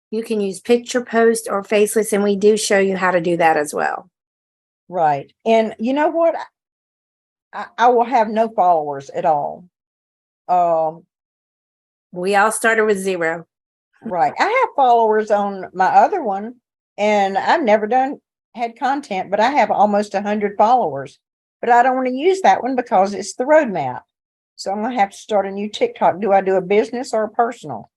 you can use picture post or faceless, and we do show you how to do that as well. Right. And you know what? I will have no followers at all. We all started with 0. Right. I have followers on my other one, and I've never had content, but I have almost 100 followers. But I don't want to use that one because it's the roadmap. So I'm going to have to start a new TikTok. Do I do a business or a personal?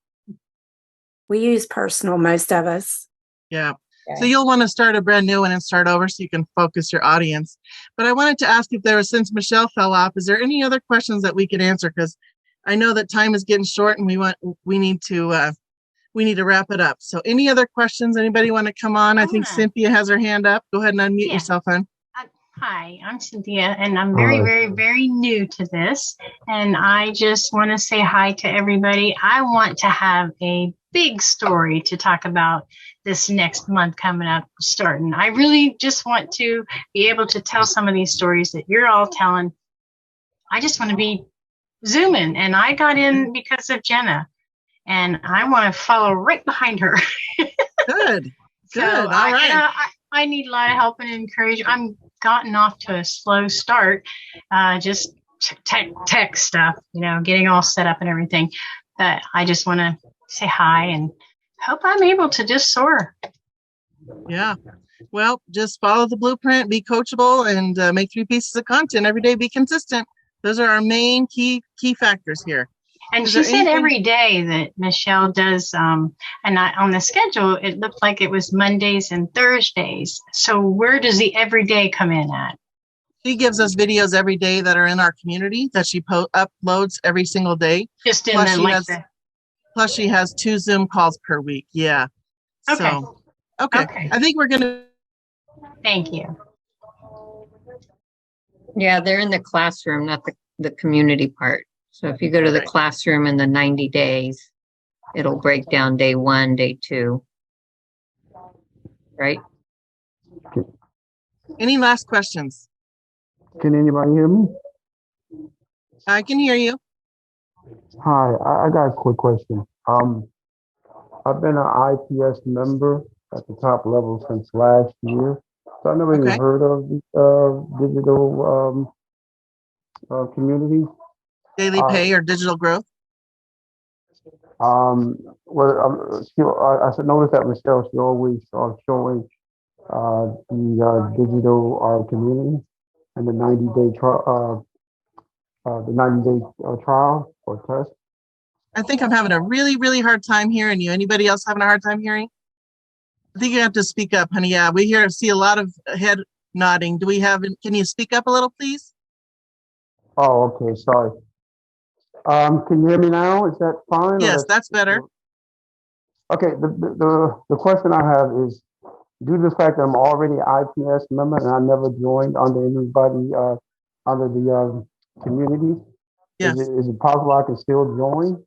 We use personal, most of us. Yeah. So Okay. you'll want to start a brand new one and start over so you can focus your audience. But I wanted to ask if there was, since Michelle fell off, is there any other questions that we can answer? Because I know that time is getting short and we need to wrap it up. So any other questions? Anybody want to come on? I think Cynthia has her hand up. Go ahead and unmute Yeah. yourself, hon. Hi, I'm Cynthia, and I'm very, very, very new to this. And I just want to say hi to everybody. I want to have a big story to talk about this next month coming up, starting. I really just want to be able to tell some of these stories that you're all telling. I just want to be zooming, and I got in because of Jenna, and I want to follow right behind her. Good. So Good. All right. I need a lot of help and encouragement. I'm gotten off to a slow start, just tech stuff, getting all set up and everything. But I just want to say hi and hope I'm able to just soar. Yeah. Well, just follow the blueprint, be coachable, and make 3 pieces of content every day. Be consistent. Those are our main key factors here. And Is she there said anything- every day that Michelle does, and on the schedule, it looked like it was Mondays and Thursdays. So where does the everyday come in at? She gives us videos every day that are in our community that she uploads every single day. Just in Plus, the plus she has 2 Zoom calls per week. Yeah. Okay. So, okay. I think we're going to. Thank you. Yeah, they're in the classroom, not the community part. So if you go to the classroom in the 90 days, it'll break down day 1, day 2. Right? Any last questions? Can anybody hear me? I can hear you. Hi, I got a quick question. I've been an IPS member at the top level since last year. So I never even heard of the digital community. Daily pay or digital growth? Well, I noticed that Michelle, she always showing the digital community and the 90-day trial, trial or test. I think I'm having a really, really hard time hearing you. Anybody else having a hard time hearing? I think you have to speak up, honey. Yeah, we see a lot of head nodding. Can you speak up a little, please? Oh, okay. Sorry. Can you hear me now? Is that fine? Yes, that's better. Okay. The question I have is, due to the fact that I'm already an IPS member and I never joined under anybody under the community, yes. Is it possible I can still join?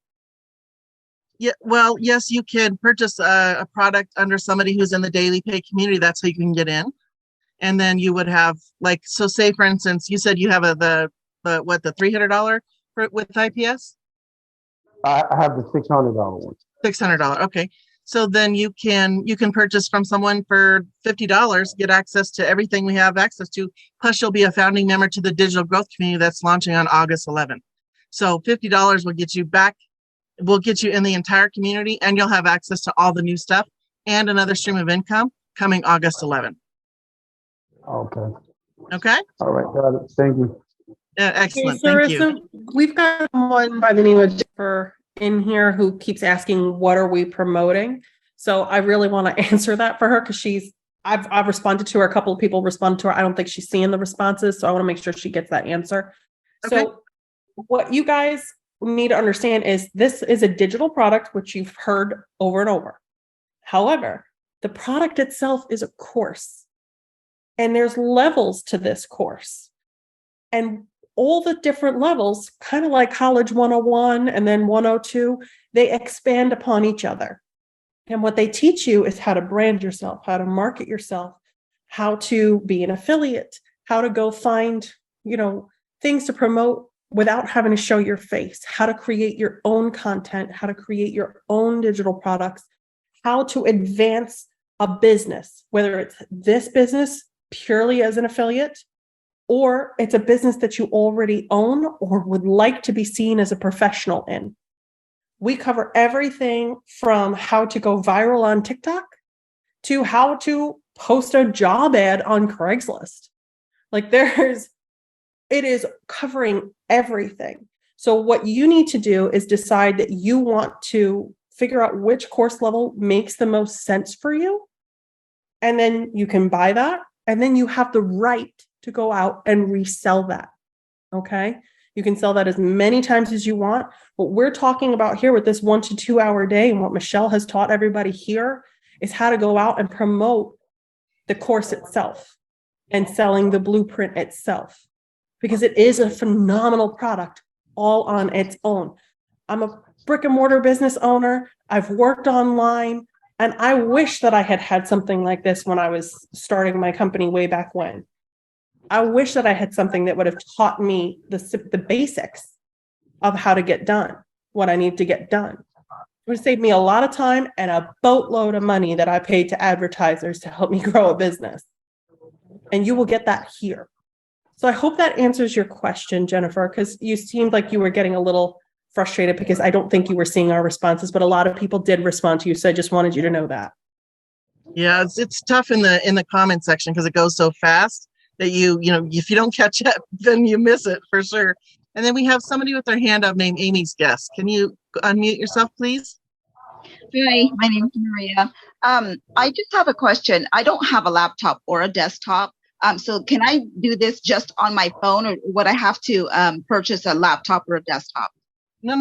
Yeah. Well, yes, you can purchase a product under somebody who's in the daily pay community. That's how you can get in. And then you would have so say for instance, you said you have the $300 with IPS? I have the $600 one. $600. Okay. So then you can purchase from someone for $50, get access to everything we have access to. Plus you'll be a founding member to the digital growth community that's launching on August 11th. So $50 will get you in the entire community, and you'll have access to all the new stuff and another stream of income coming August 11th. Okay. Okay. All right. Got it. Thank you. Excellent. Hey, Thank you. Sarissa, we've got someone by the name of Jennifer in here who keeps asking, what are we promoting? So I really want to answer that for her because I've responded to her. A couple of people responded to her. I don't think she's seeing the responses. So I want to make sure she gets that answer. Okay. So what you guys need to understand is this is a digital product, which you've heard over and over. However, the product itself is a course, and there's levels to this course. And all the different levels, kind of like College 101 and then 102, they expand upon each other. And what they teach you is how to brand yourself, how to market yourself, how to be an affiliate, how to go find, things to promote without having to show your face, how to create your own content, how to create your own digital products, how to advance a business, whether it's this business purely as an affiliate, or it's a business that you already own or would like to be seen as a professional in. We cover everything from how to go viral on TikTok to how to post a job ad on Craigslist. It is covering everything. So what you need to do is decide that you want to figure out which course level makes the most sense for you. And then you can buy that. And then you have the right to go out and resell that. Okay. You can sell that as many times as you want. What we're talking about here with this 1 to 2 hour day and what Michelle has taught everybody here is how to go out and promote the course itself and selling the blueprint itself, because it is a phenomenal product all on its own. I'm a brick and mortar business owner. I've worked online, and I wish that I had had something like this when I was starting my company way back when. I wish that I had something that would have taught me the basics of how to get done, what I need to get done. would save me a lot of time and a boatload of money that I paid to advertisers to help me grow a business. And you will get that here. So I hope that answers your question, Jennifer, because you seemed like you were getting a little frustrated because I don't think you were seeing our responses, but a lot of people did respond to you. So I just wanted you to know that. Yeah, it's tough in the comment section because it goes so fast that you know, if you don't catch it, then you miss it for sure. And then we have somebody with their hand up named Amy's Guest. Can you unmute yourself, please? Hi, my name is Maria. I just have a question. I don't have a laptop or a desktop. So can I do this just on my phone, or would I have to purchase a laptop or a desktop? No.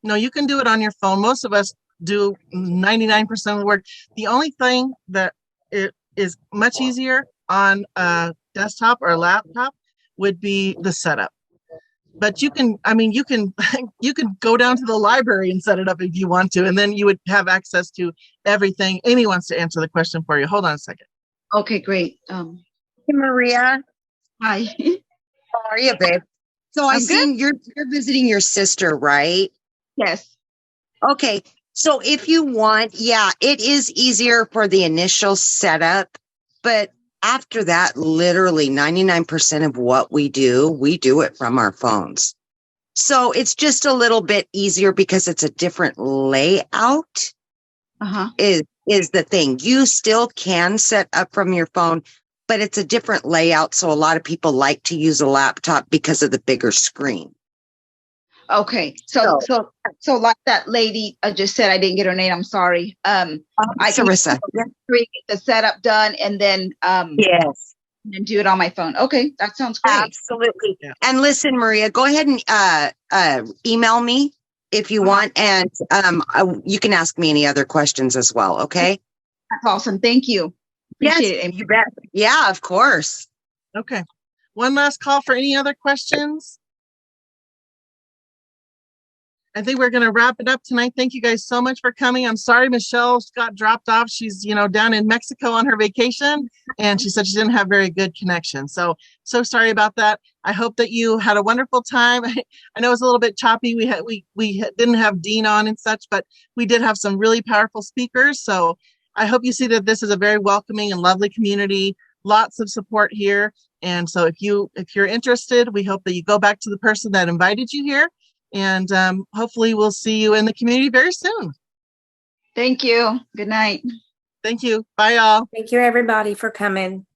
No, you can do it on your phone. Most of us do 99% of the work. The only thing that it is much easier on a desktop or a laptop would be the setup. But you can you can go down to the library and set it up if you want to, and then you would have access to everything. Amy wants to answer the question for you. Hold on a second. Okay, great. Hey, Maria. Hi. How are you, babe? So I I'm seen you're visiting your sister, right? Yes. Okay. So if you want, yeah, it is easier for the initial setup, but after that, literally 99% of what we do it from our phones. So it's just a little bit easier because it's a different layout. Is the thing. You still can set up from your phone, but it's a different layout. So a lot of people like to use a laptop because of the bigger screen. Okay. So like that lady just said, I didn't get her name. I'm sorry. I can Sarissa. get the setup done and then yes, and do it on my phone. Okay, that sounds great. Absolutely. Yeah. And listen, Maria, go ahead and email me if you want, and you can ask me any other questions as well. Okay. That's awesome. Thank you. Appreciate it. You bet. Yeah, of course. Okay. One last call for any other questions. I think we're going to wrap it up tonight. Thank you guys so much for coming. I'm sorry Michelle got dropped off. She's, down in Mexico on her vacation, and she said she didn't have very good connection. So sorry about that. I hope that you had a wonderful time. I know it was a little bit choppy. We didn't have Dean on and such, but we did have some really powerful speakers. So I hope you see that this is a very welcoming and lovely community. Lots of support here. And so if you're interested, we hope that you go back to the person that invited you here. And hopefully we'll see you in the community very soon. Thank you. Good night. Thank you. Bye, y'all. Thank you, everybody, for coming.